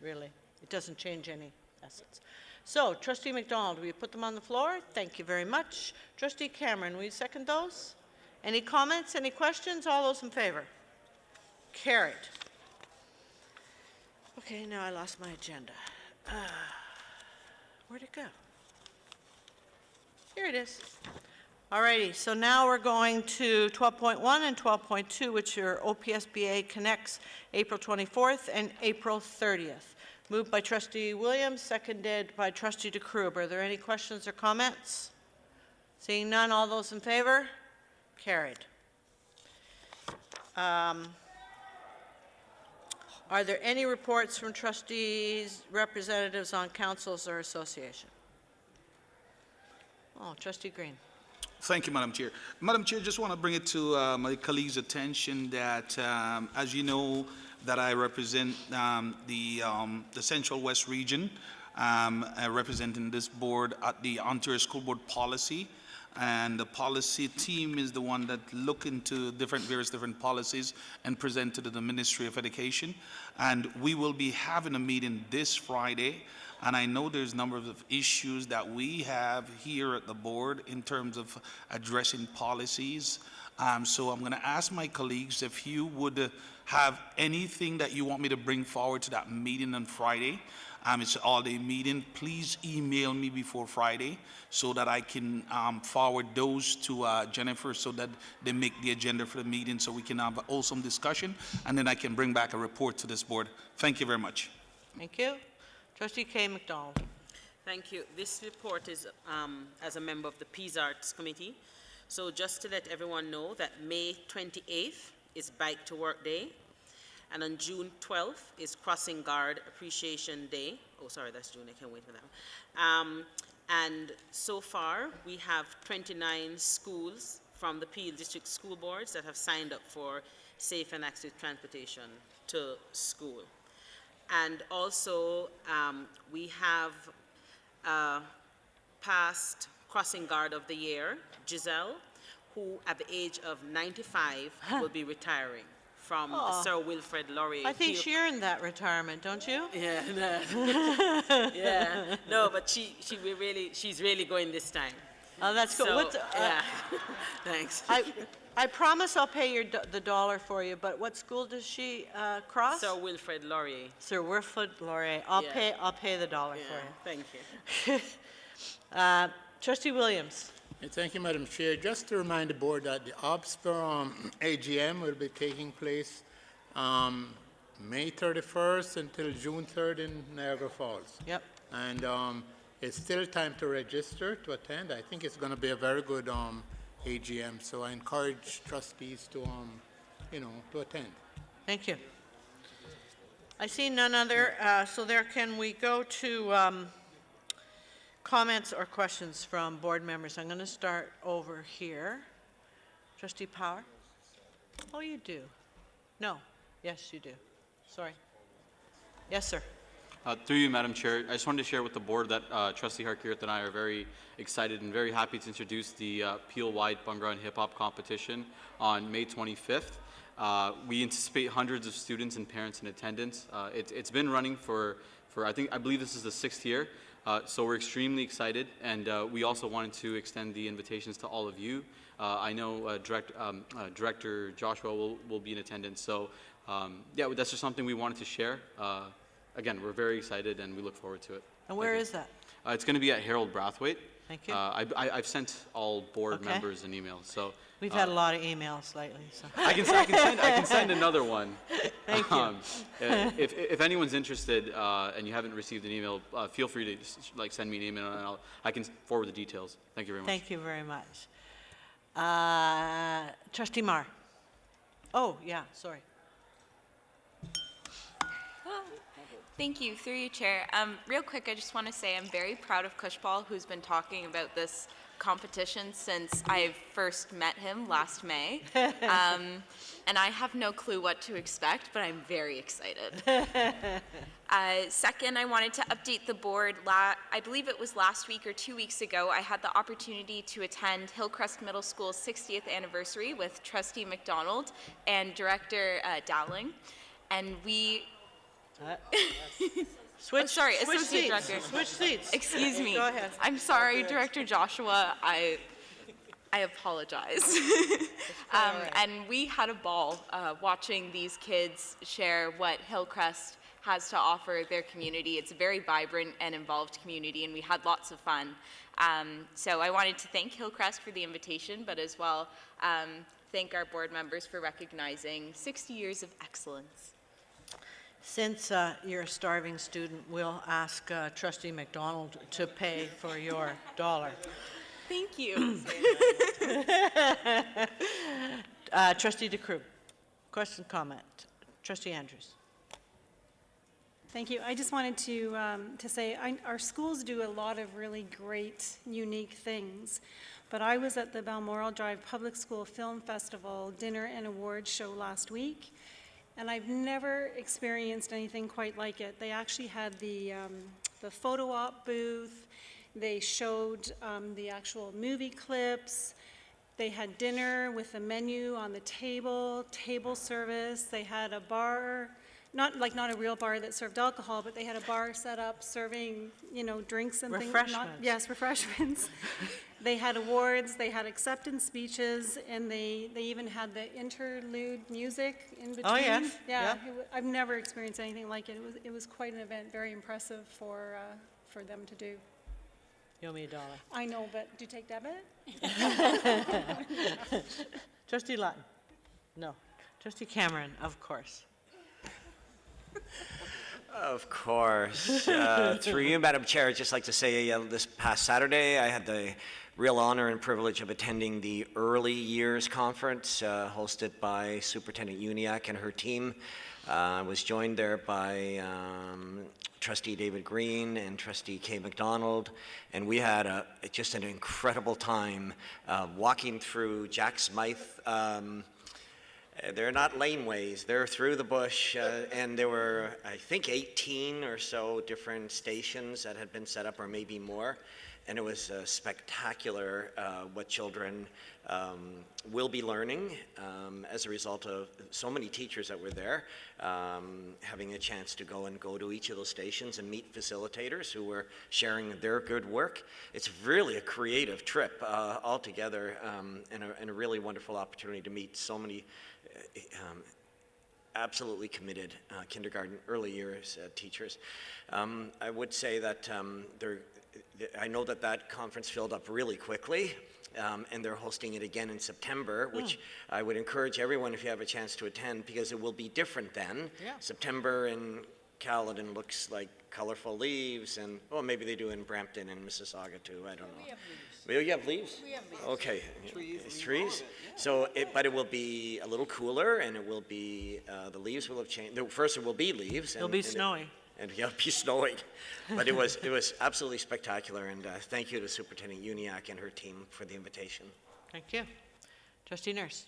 really. It doesn't change any essence. So, Trustee McDonald, will you put them on the floor? Thank you very much. Trustee Cameron, will you second those? Any comments, any questions? All those in favor? Carried. Okay, now I lost my agenda. Where'd it go? Here it is. All righty, so now we're going to 12.1 and 12.2, which are OPSBA Connects April 24th and April 30th. Moved by Trustee Williams, seconded by Trustee DeKroob. Are there any questions or comments? Seeing none, all those in favor? Carried. Are there any reports from trustees, representatives on councils or association? Oh, Trustee Green. Thank you, Madam Chair. Madam Chair, just want to bring it to my colleagues' attention that, as you know, that I represent the Central West region, representing this board at the Ontario School Board Policy. And the policy team is the one that look into various different policies and present to the Ministry of Education. And we will be having a meeting this Friday. And I know there's a number of issues that we have here at the board in terms of addressing policies. So I'm going to ask my colleagues if you would have anything that you want me to bring forward to that meeting on Friday. It's an all-day meeting. Please email me before Friday so that I can forward those to Jennifer so that they make the agenda for the meeting so we can have an awesome discussion, and then I can bring back a report to this board. Thank you very much. Thank you. Trustee K. McDonald. Thank you. This report is as a member of the Peace Arts Committee. So just to let everyone know that May 28th is Bike to Work Day. And on June 12th is Crossing Guard Appreciation Day. Oh, sorry, that's June. I can't wait for that. And so far, we have 29 schools from the Peel District School Boards that have signed up for safe and active transportation to school. And also, we have past Crossing Guard of the Year, Giselle, who at the age of 95 will be retiring from Sir Wilfrid Laurier. I think she earned that retirement, don't you? Yeah, no. Yeah, no, but she's really going this time. Oh, that's good. So, yeah, thanks. I promise I'll pay the dollar for you, but what school does she cross? Sir Wilfrid Laurier. Sir Wilfrid Laurier. I'll pay the dollar for you. Thank you. Trustee Williams. Thank you, Madam Chair. Just to remind the board that the Obsper AGM will be taking place May 31st until June 3rd in Niagara Falls. Yep. And it's still time to register to attend. I think it's going to be a very good AGM, so I encourage trustees to, to attend. Thank you. I see none other, so can we go to comments or questions from board members? I'm going to start over here. Trustee Power? Oh, you do? No. Yes, you do. Sorry. Yes, sir. Through you, Madam Chair, I just wanted to share with the board that Trustee Harkirat and I are very excited and very happy to introduce the Peel-wide Bhangra and Hip Hop competition on May 25th. We anticipate hundreds of students and parents in attendance. It's been running for I believe this is the 6th year. So we're extremely excited, and we also wanted to extend the invitations to all of you. I know Director Joshua will be in attendance. So yeah, that's just something we wanted to share. Again, we're very excited, and we look forward to it. And where is that? It's going to be at Harold Brathwaite. Thank you. I've sent all board members an email. So we've had a lot of emails lately. So I can send another one. Thank you. If anyone's interested and you haven't received an email, feel free to just, send me an email, and I can forward the details. Thank you very much. Thank you very much. Trustee Marr. Oh, yeah, sorry. Thank you. Through you, Chair. Real quick, I just want to say I'm very proud of Kushpal, who's been talking about this competition since I first met him last May. And I have no clue what to expect, but I'm very excited. Second, I wanted to update the board. I believe it was last week or 2 weeks ago, I had the opportunity to attend Hillcrest Middle School's 60th anniversary with Trustee McDonald and Director Dowling. And we... Switch, sorry, switch Associate seats. Director. Switch seats. Excuse me. Go ahead. I'm sorry, Director Joshua. I apologize. And we had a ball watching these kids share what Hillcrest has to offer their community. It's a very vibrant and involved community, and we had lots of fun. So I wanted to thank Hillcrest for the invitation, but as well thank our board members for recognizing 60 years of excellence. Since you're a starving student, we'll ask Trustee McDonald to pay for your dollar. Thank you. Trustee DeCroo, question, comment. Trustee Andrews. Thank you. I just wanted to say our schools do a lot of really great, unique things. But I was at the Balmoral Drive Public School Film Festival dinner and awards show last week, and I've never experienced anything quite like it. They actually had the photo op booth. They showed the actual movie clips. They had dinner with a menu on the table service. They had a bar, not a real bar that served alcohol, but they had a bar set up serving, drinks and things. Refreshments. Yes, refreshments. They had awards, they had acceptance speeches, and they even had the interlude music in between. Oh, yes. Yeah, Yeah. I've never experienced anything like it. It was quite an event, very impressive for them to do. You owe me $1. I know, but do you take debit? Trustee Lutton? No. Trustee Cameron, of course. Of course. Through you, Madam Chair, I'd just like to say this past Saturday, I had the real honor and privilege of attending the Early Years Conference hosted by Superintendent Uniacke and her team. I was joined there by Trustee David Green and Trustee Kay McDonald, and we had just an incredible time walking through Jack Smythe. They're not laneways, they're through the bush, and there were, I think, 18 or so different stations that had been set up, or maybe more, and it was spectacular what children will be learning as a result of so many teachers that were there, having a chance to go to each of those stations and meet facilitators who were sharing their good work. It's really a creative trip altogether, and a really wonderful opportunity to meet so many absolutely committed kindergarten, early years teachers. I would say that I know that conference filled up really quickly, and they're hosting it again in September, which I would encourage everyone, if you have a chance to attend, because it will be different then. Yeah. September in Caledon looks like colorful leaves, and maybe they do in Brampton and Mississauga too, I don't know. We have leaves. You have leaves? We have leaves. Okay. Trees. Trees? So, but it will be a little cooler, and it will be, the leaves will have changed. First, it will be leaves. It'll be snowy. And it'll be snowing. But it was absolutely spectacular, and thank you to Superintendent Uniacke and her team for the invitation. Thank you. Trustee Nurse.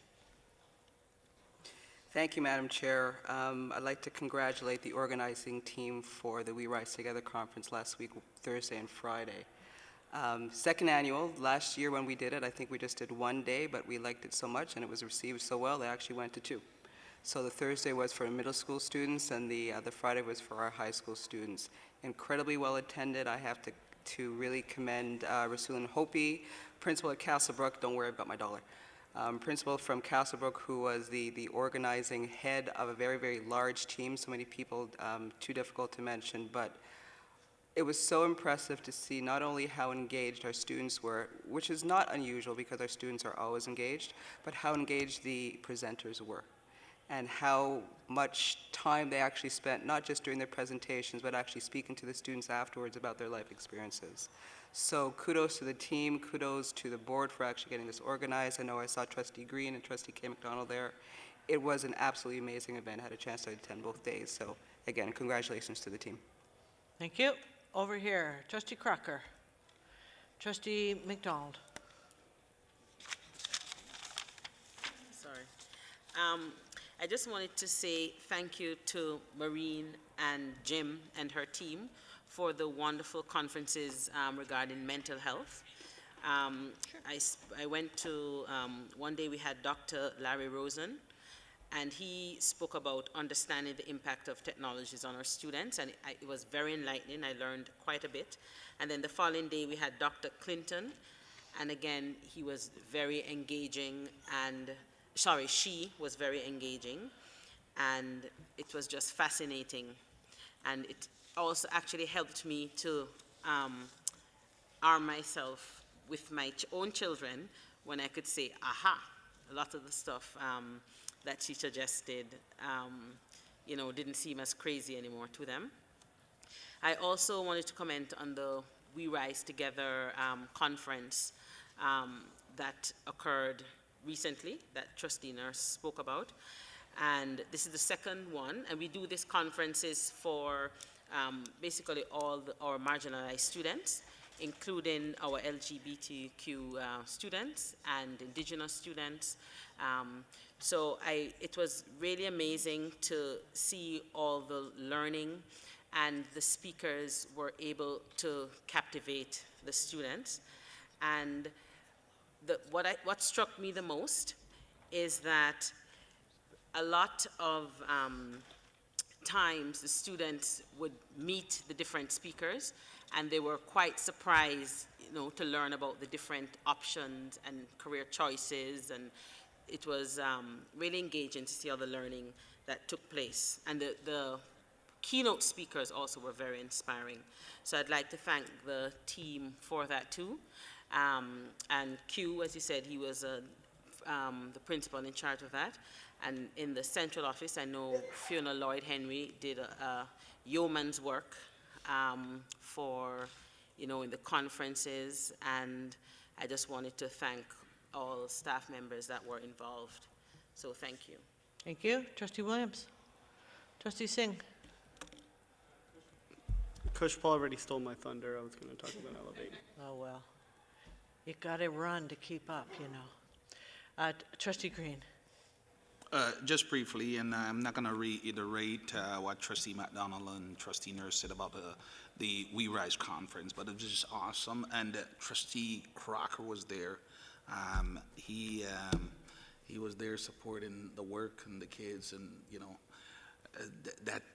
Thank you, Madam Chair. I'd like to congratulate the organizing team for the We Rise Together conference last week, Thursday and Friday. Second annual. Last year when we did it, I think we just did one day, but we liked it so much and it was received so well, they actually went to two. So the Thursday was for middle school students and the Friday was for our high school students. Incredibly well attended. I have to really commend Rasulin Hopi, principal at Castlebrook. Don't worry, I've got my dollar. Principal from Castlebrook, who was the organizing head of a very, very large team, so many people, too difficult to mention, but it was so impressive to see not only how engaged our students were, which is not unusual because our students are always engaged, but how engaged the presenters were and how much time they actually spent, not just during their presentations, but actually speaking to the students afterwards about their life experiences. So kudos to the team, kudos to the board for actually getting this organized. I know I saw Trustee Green and Trustee Kay McDonald there. It was an absolutely amazing event. I had a chance to attend both days. So again, congratulations to the team. Thank you. Over here, Trustee Crocker. Trustee McDonald. Sorry. I just wanted to say thank you to Maureen and Jim and her team for the wonderful conferences regarding mental health. I went to, one day we had Dr. Larry Rosen, and he spoke about understanding the impact of technologies on our students, and it was very enlightening. I learned quite a bit. And then the following day we had Dr. Clinton, and again, he was very engaging, and she was very engaging, and it was just fascinating. And it also actually helped me to arm myself with my own children when I could say, aha, a lot of the stuff that she suggested, didn't seem as crazy anymore to them. I also wanted to comment on the We Rise Together conference that occurred recently that Trustee Nurse spoke about. And this is the second one, and we do these conferences for basically all our marginalized students, including our LGBTQ students and indigenous students. It was really amazing to see all the learning, and the speakers were able to captivate the students. And what struck me the most is that a lot of times the students would meet the different speakers, and they were quite surprised, to learn about the different options and career choices, and it was really engaging to see all the learning that took place. And the keynote speakers also were very inspiring. So I'd like to thank the team for that too. And Q, as you said, he was the principal in charge of that. And in the central office, I know Fiona Lloyd-Henry did a yeoman's work in the conferences, and I just wanted to thank all staff members that were involved. So thank you. Thank you. Trustee Williams. Trustee Singh. Kush Paul already stole my thunder. I was going to talk about Elevate. Oh, well. You got to run to keep up, Trustee Green. Just briefly, and I'm not going to reiterate what Trustee McDonald and Trustee Nurse said about the We Rise conference, but it was just awesome. And Trustee Crocker was there. He was there supporting the work and the kids, and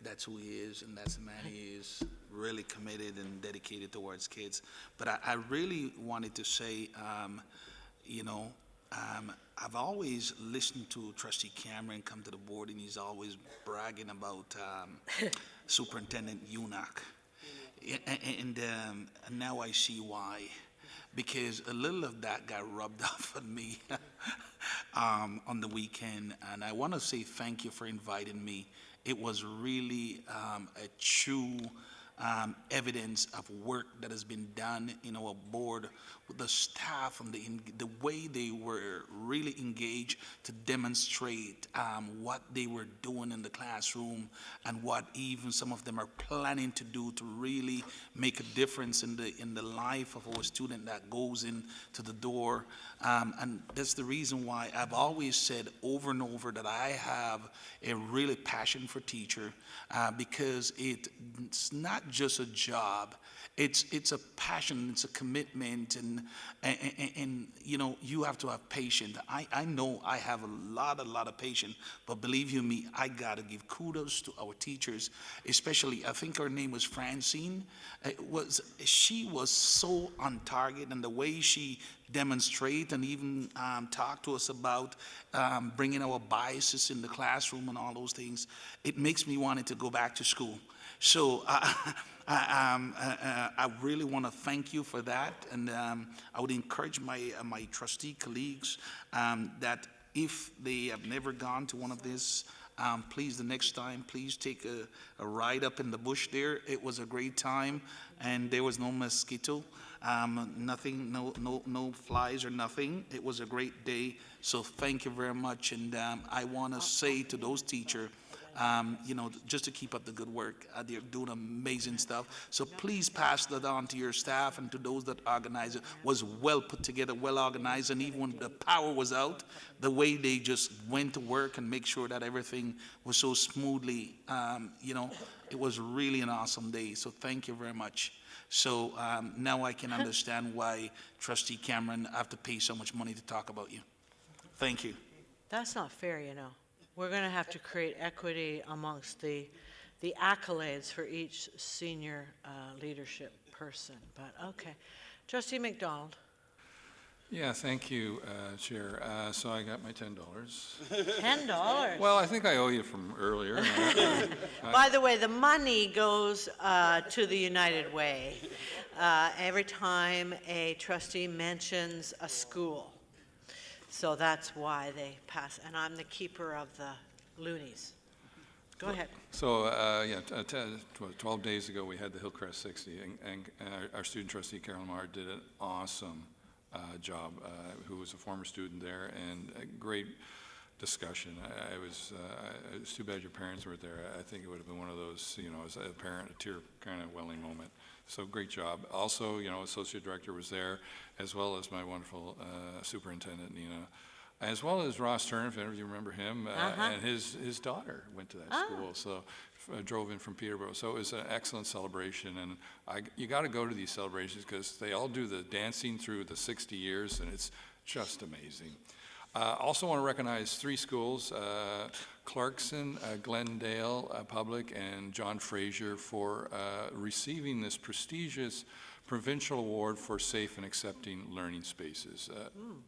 that's who he is, and that's the man he is, really committed and dedicated towards kids. But I really wanted to say, I've always listened to Trustee Cameron come to the board, and he's always bragging about Superintendent Unick. And now I see why. Because a little of that got rubbed off on me on the weekend. And I want to say thank you for inviting me. It was really a true evidence of work that has been done in our board with the staff and the way they were really engaged to demonstrate what they were doing in the classroom, and what even some of them are planning to do to really make a difference in the life of our student that goes into the door. And that's the reason why I've always said over and over that I have a really passion for teacher, because it's not just a job. It's a passion, it's a commitment, and you have to have patience. I know I have a lot of patience, but believe you me, I gotta give kudos to our teachers, especially, I think her name was Francine. She was so on target, and the way she demonstrate and even talk to us about bringing our biases in the classroom and all those things, it makes me want to go back to school. So I really want to thank you for that, and I would encourage my trustee colleagues that if they have never gone to one of these, please the next time, please take a ride up in the bush there. It was a great time, and there was no mosquito, nothing, no flies or nothing. It was a great day. So thank you very much, and I want to say to those teachers, just to keep up the good work. They're doing amazing stuff. So please pass that on to your staff and to those that organize it. Was well put together, well organized, and even when the power was out, the way they just went to work and make sure that everything was so smoothly, it was really an awesome day. So thank you very much. So now I can understand why Trustee Cameron have to pay so much money to talk about you. Thank you. That's not fair, We're going to have to create equity amongst the accolades for each senior leadership person, but okay. Trustee McDonald. Yeah, thank you, Chair. So I got my $10. $10? Well, I think I owe you from earlier. By the way, the money goes to the United Way every time a trustee mentions a school. So that's why they pass, and I'm the keeper of the loonies. Go ahead. So, 12 days ago we had the Hillcrest 60, and our student trustee, Carol Marr, did an awesome job, who was a former student there, and great discussion. It's too bad your parents weren't there. I think it would have been one of those, as a parent, a tear kind of welling moment. So great job. Also, Associate Director was there, as well as my wonderful Superintendent, Nina, as well as Ross Turner, if any of you remember him, and his daughter went to that school, so drove in from Peterborough. So it was an excellent celebration, and you got to go to these celebrations because they all do the dancing through the 60 years, and it's just amazing. Also want to recognize 3 schools, Clarkson, Glendale Public, and John Fraser for receiving this prestigious provincial award for safe and accepting learning spaces.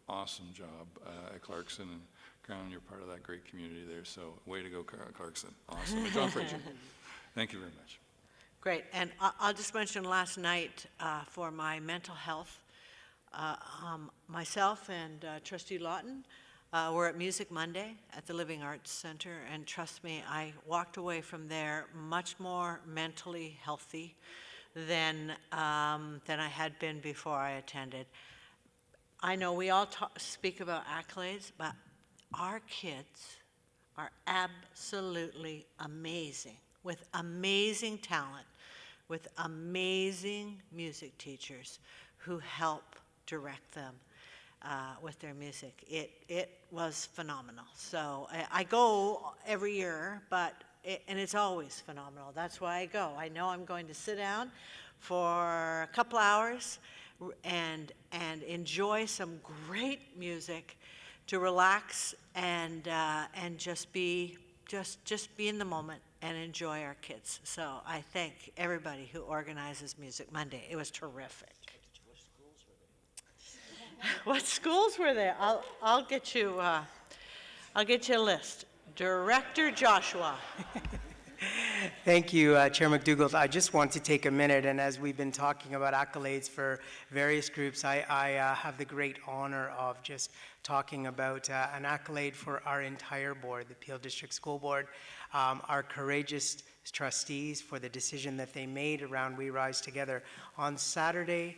Awesome job at Clarkson, and Crown, you're part of that great community there, so way to go, Clarkson. Awesome. And John Fraser, thank you very much. Great, and I'll just mention last night for my mental health, myself and Trustee Lawton were at Music Monday at the Living Arts Center, and trust me, I walked away from there much more mentally healthy than I had been before I attended. I know we all speak about accolades, but our kids are absolutely amazing, with amazing talent, with amazing music teachers who help direct them with their music. It was phenomenal. So I go every year, and it's always phenomenal. That's why I go. I know I'm going to sit down for a couple hours and enjoy some great music to relax and just be in the moment and enjoy our kids. So I thank everybody who organizes Music Monday. It was terrific. What schools were there? I'll get you a list. Director Joshua. Thank you, Chair McDougall. I just want to take a minute, and as we've been talking about accolades for various groups, I have the great honor of just talking about an accolade for our entire board, the Peel District School Board, our courageous trustees for the decision that they made around We Rise Together. On Saturday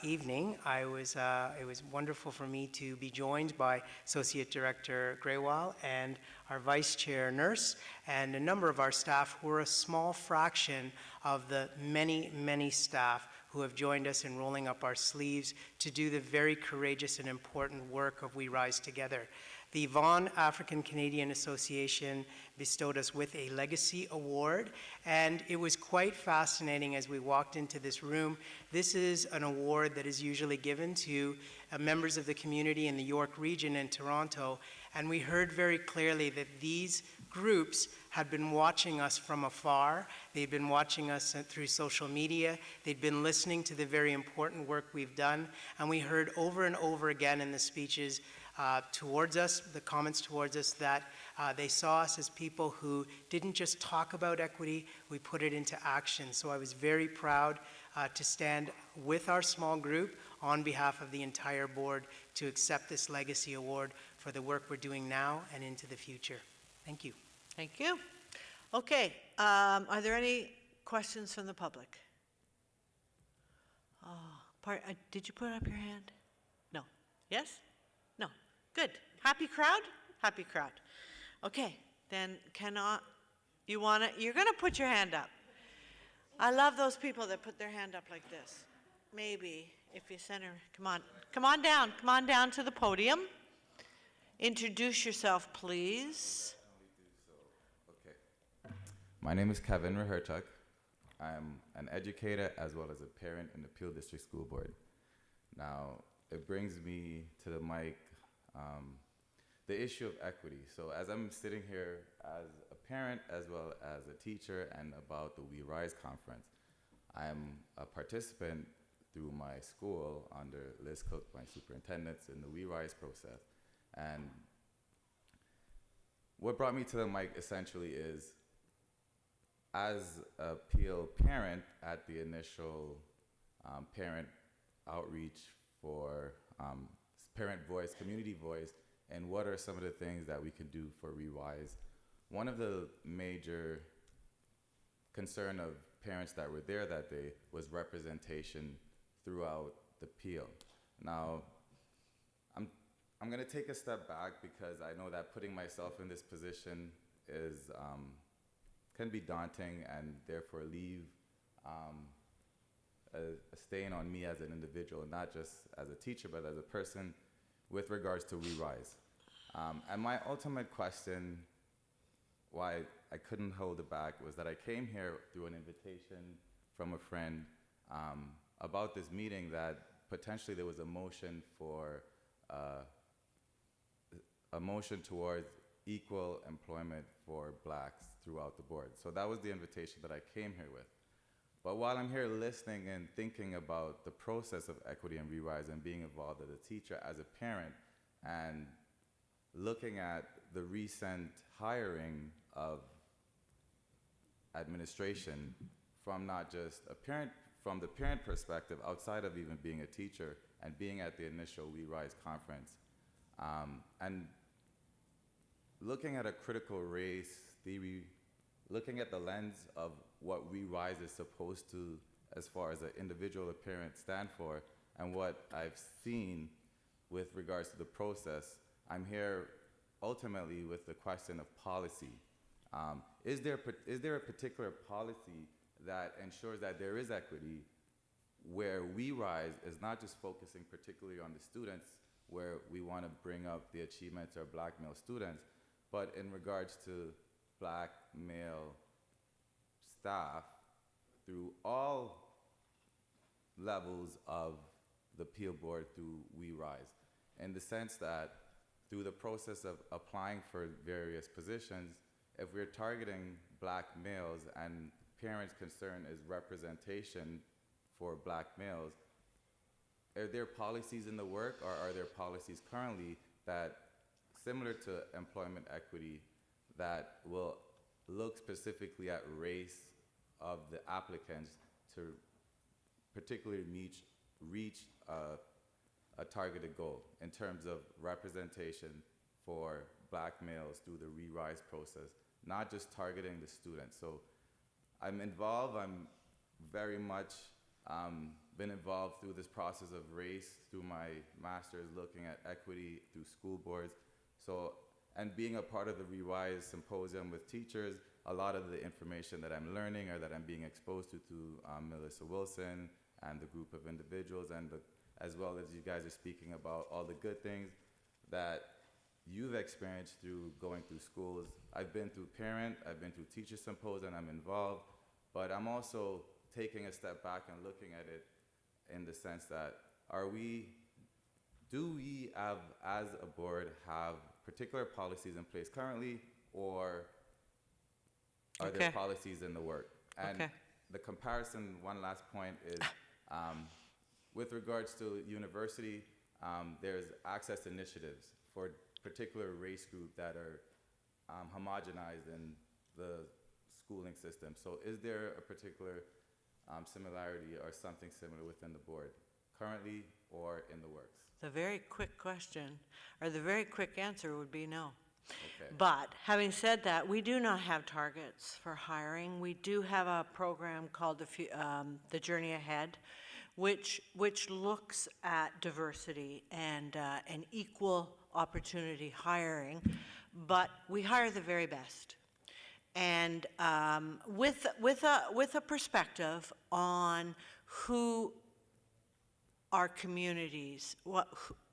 evening, it was wonderful for me to be joined by Associate Director Graywall and our Vice Chair Nurse and a number of our staff who are a small fraction of the many, many staff who have joined us in rolling up our sleeves to do the very courageous and important work of We Rise Together. The Vaughan African Canadian Association bestowed us with a Legacy Award, and it was quite fascinating as we walked into this room. This is an award that is usually given to members of the community in the York region and Toronto, and we heard very clearly that these groups had been watching us from afar. They'd been watching us through social media. They'd been listening to the very important work we've done, and we heard over and over again in the speeches towards us, the comments towards us, that they saw us as people who didn't just talk about equity, we put it into action. So I was very proud to stand with our small group on behalf of the entire board to accept this Legacy Award for the work we're doing now and into the future. Thank you. Thank you. Okay, are there any questions from the public? Did you put up your hand? No. Yes? No. Good. Happy crowd? Happy crowd. Okay, then you're gonna put your hand up. I love those people that put their hand up like this. Maybe if you center, come on down to the podium. Introduce yourself, please. My name is Kevin Reherchuk. I'm an educator as well as a parent in the Peel District School Board. Now, it brings me to the mic the issue of equity. So as I'm sitting here as a parent as well as a teacher and about the We Rise conference, I'm a participant through my school under Liz Cook, my superintendent, in the We Rise process. And what brought me to the mic essentially is, as a Peel parent at the initial parent outreach for parent voice, community voice, and what are some of the things that we can do for Rewise. One of the major concern of parents that were there that day was representation throughout the Peel. Now, I'm I'm going to take a step back because I know that putting myself in this position is can be daunting and therefore leave a stain on me as an individual, not just as a teacher, but as a person with regards to We Rise. And my ultimate question, why I couldn't hold it back, was that I came here through an invitation from a friend about this meeting that potentially there was a motion for a motion towards equal employment for blacks throughout the board. So that was the invitation that I came here with. But while I'm here listening and thinking about the process of equity and re-rise and being involved as a teacher, as a parent, and looking at the recent hiring of administration from not just a parent, from the parent perspective, outside of even being a teacher, and being at the initial We Rise conference, and looking at a critical race theory, looking at the lens of what We Rise is supposed to, as far as an individual or parent, stand for, and what I've seen with regards to the process, I'm here ultimately with the question of policy. Is there a particular policy that ensures that there is equity, where We Rise is not just focusing particularly on the students, where we want to bring up the achievements of black male students, but in regards to black male staff through all levels of the Peel Board through We Rise, in the sense that through the process of applying for various positions, if we're targeting black males and parents' concern is representation for black males, are there policies in the work, or are there policies currently that, similar to employment equity, that will look specifically at race of the applicants to particularly reach a targeted goal in terms of representation for black males through the re-rise process, not just targeting the students? So I'm involved, I'm very much been involved through this process of race, through my master's looking at equity through school boards. So, and being a part of the Re-Rise Symposium with teachers, a lot of the information that I'm learning or that I'm being exposed to through Melissa Wilson and the group of individuals, and as well as you guys are speaking about all the good things that you've experienced through going through schools. I've been through parent, I've been through teacher symposium, I'm involved, but I'm also taking a step back and looking at it in the sense that do we have, as a board, have particular policies in place currently, or are there policies in the work? And the comparison, one last point, is with regards to university, there's access initiatives for particular race group that are homogenized in the schooling system. So is there a particular similarity or something similar within the board currently or in the works? The very quick question, or the very quick answer would be no. Okay. But having said that, we do not have targets for hiring. We do have a program called the Journey Ahead, which looks at diversity and equal opportunity hiring, but we hire the very best. And with a perspective on who our communities,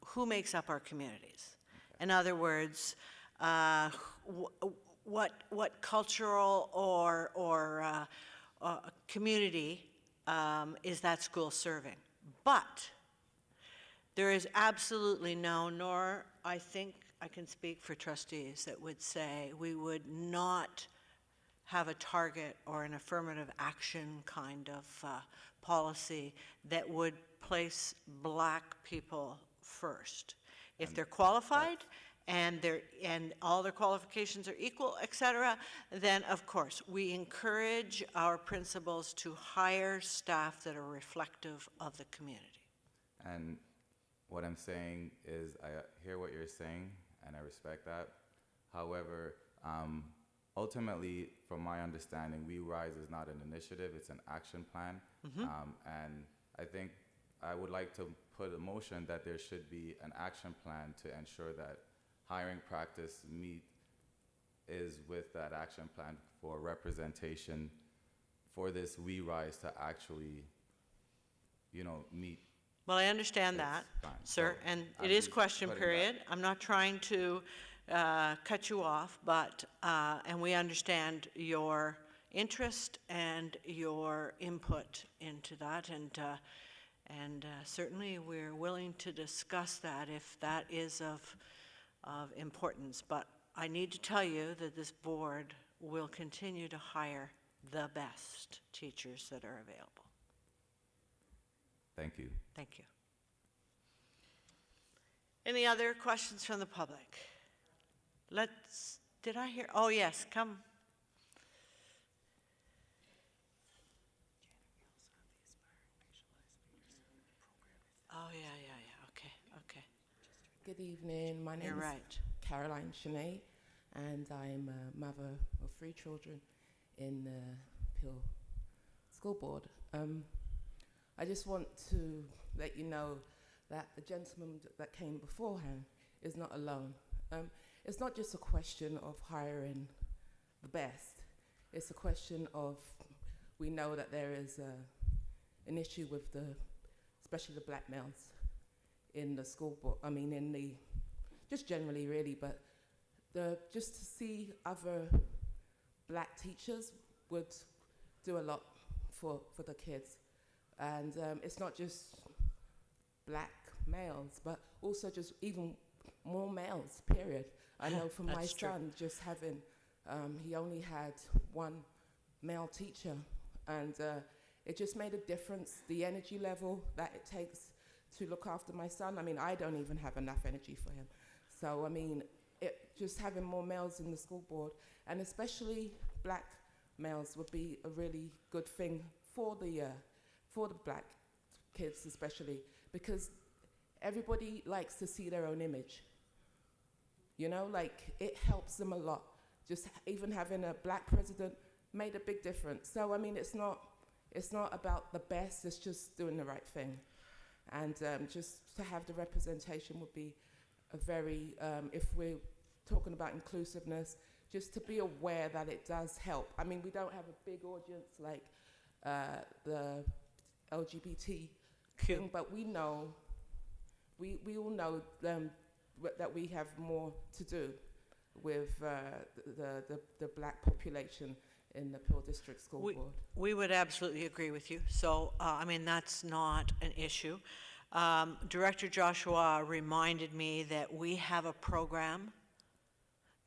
who makes up our communities. In other words, what cultural or community is that school serving? But there is absolutely no, nor I think I can speak for trustees that would say we would not have a target or an affirmative action kind of policy that would place black people first. If they're qualified and all their qualifications are equal, et cetera, then of course we encourage our principals to hire staff that are reflective of the community. And what I'm saying is I hear what you're saying and I respect that. However, ultimately, from my understanding, We Rise is not an initiative, it's an action plan. And I think I would like to put a motion that there should be an action plan to ensure that hiring practice is with that action plan for representation for this We Rise to actually, meet. Well, I understand that, sir, and it is question period. I'm not trying to cut you off, but, and we understand your interest and your input into that, and certainly we're willing to discuss that if that is of importance. But I need to tell you that this board will continue to hire the best teachers that are available. Thank you. Thank you. Any other questions from the public? Did I hear? Oh, yes, come. Oh, yeah, okay. Good evening. My name is Caroline Shanae, and I'm a mother of 3 children in the Peel School Board. I just want to let you know that the gentleman that came beforehand is not alone. It's not just a question of hiring the best. It's a question of, we know that there is an issue with especially the black males in the school board, just generally really, but just to see other black teachers would do a lot for the kids. And it's not just black males, but also just even more males, period. I know from my son, just having, he only had 1 male teacher, and it just made a difference, the energy level that it takes to look after my son. I don't even have enough energy for him. So, just having more males in the school board, and especially black males, would be a really good thing for the black kids especially, because everybody likes to see their own image. It helps them a lot. Just even having a black president made a big difference. So, it's not about the best, it's just doing the right thing. And just to have the representation would be a very, if we're talking about inclusiveness, just to be aware that it does help. We don't have a big audience like the LGBT thing, but we know, we all know that we have more to do with the black population in the Peel District School Board. We would absolutely agree with you. So, that's not an issue. Director Joshua reminded me that we have a program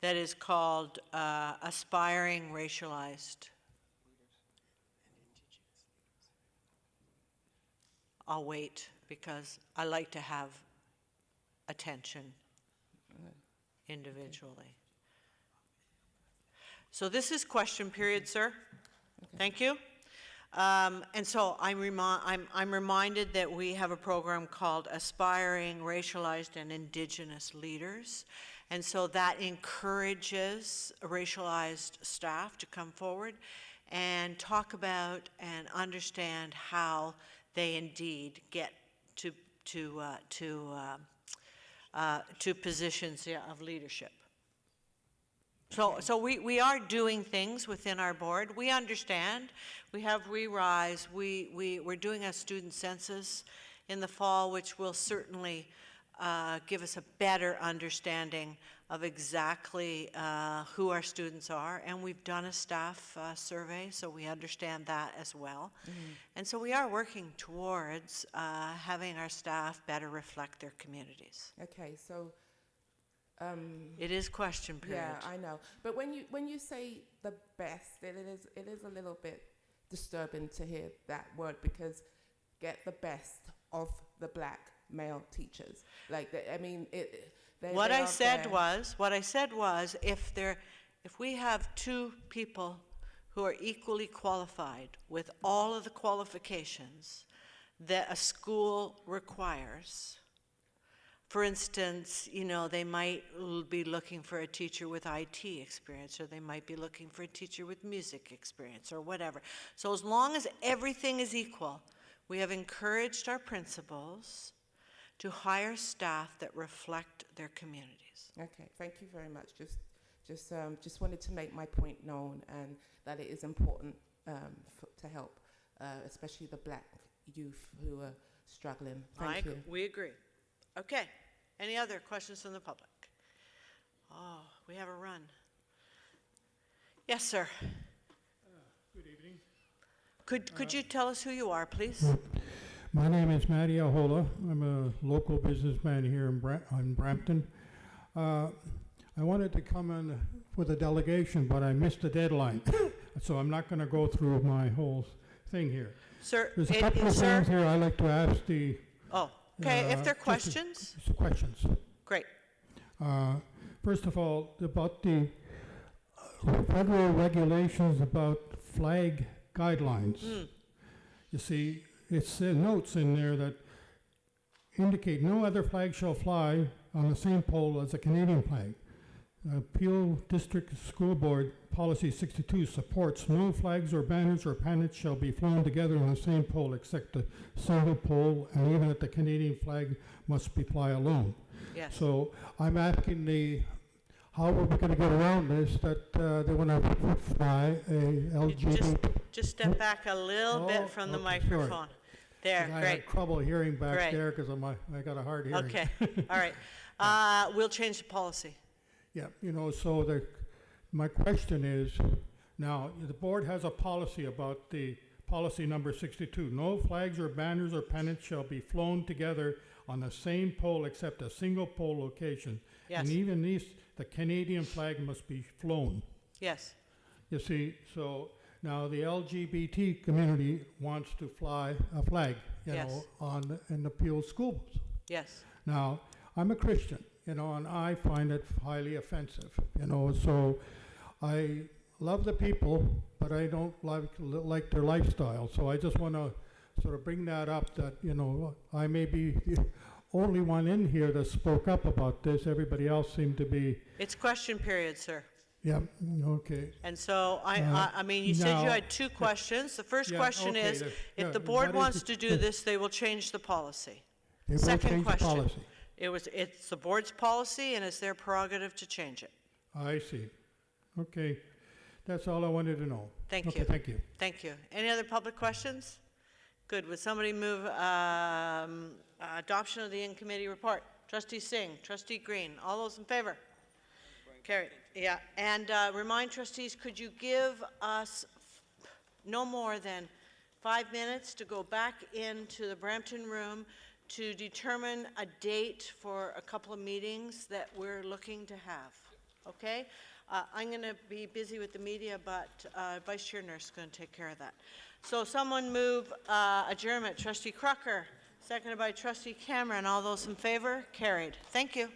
that is called Aspiring Racialized. I'll wait because I like to have attention individually. So this is question period, sir. Thank you. And so I'm reminded that we have a program called Aspiring Racialized and Indigenous Leaders. And so that encourages racialized staff to come forward and talk about and understand how they indeed get to positions of leadership. So we are doing things within our board. We understand. We have ReRise. We're doing a student census in the fall, which will certainly give us a better understanding of exactly who our students are. And we've done a staff survey, so we understand that as well. Mm-hmm. And so we are working towards having our staff better reflect their communities. Okay, so it is question period. Yeah, I know. But when you say the best, it is a little bit disturbing to hear that word, because get the best of the black male teachers. What I said was, if we have 2 people who are equally qualified with all of the qualifications that a school requires. For instance, they might be looking for a teacher with IT experience, or they might be looking for a teacher with music experience, or whatever. So as long as everything is equal, we have encouraged our principals to hire staff that reflect their communities. Okay, thank you very much. Just wanted to make my point known, and that it is important to help, especially the black youth who are struggling. Thank you. We agree. Okay. Any other questions from the public? Oh, we have a run. Yes, sir. Good evening. Could you tell us who you are, please? My name is Matty Ahola. I'm a local businessman here in Brampton. I wanted to come in with a delegation, but I missed the deadline. So I'm not going to go through my whole thing here. Sir, there's a couple of things here I'd like to ask the... Oh, okay. If there are questions? Questions. Great. First of all, about the federal regulations about flag guidelines. You see, it's notes in there that indicate no other flag shall fly on the same pole as a Canadian flag. Peel District School Board Policy 62 supports no flags or banners or pennants shall be flown together on the same pole except a single pole, and even at the Canadian flag must be fly alone. Yes. So I'm asking how are we going to get around this, that they want to fly a LGBT... Just step back a little bit from the microphone. Sorry. There, I great. had trouble hearing back Great. there because I got a hard hearing. Okay, all right. We'll change the policy. Yeah, so my question is, now, the board has a policy about the policy number 62. No flags or banners or pennants shall be flown together on the same pole except a single pole location. Yes. And even the Canadian flag must be flown. Yes. You see, so now the LGBT community wants to fly a flag, in the Peelschools. Yes. Now, I'm a Christian, and I find it highly offensive, so I love the people, but I don't like their lifestyle. So I just want to sort of bring that up that, I may be the only one in here that spoke up about this. Everybody else seemed to be... It's question period, sir. Yeah, okay. And so, I mean, you said you had two questions. The first question is, if the board wants to do this, they will change the policy. Second question. It's the board's policy, and it's their prerogative to change it. I see. Okay. That's all I wanted to know. Thank you. Okay, thank you. Thank you. Any other public questions? Good. Would somebody move adoption of the in-committee report? Trustee Singh, Trustee Green, all those in favor? Carried. Yeah. And remind trustees, could you give us no more than 5 minutes to go back into the Brampton room to determine a date for a couple of meetings that we're looking to have, okay? I'm going to be busy with the media, but Vice Chair Nurse is going to take care of that. So someone move adjournment. Trustee Crocker, seconded by Trustee Cameron. All those in favor? Carried. Thank you.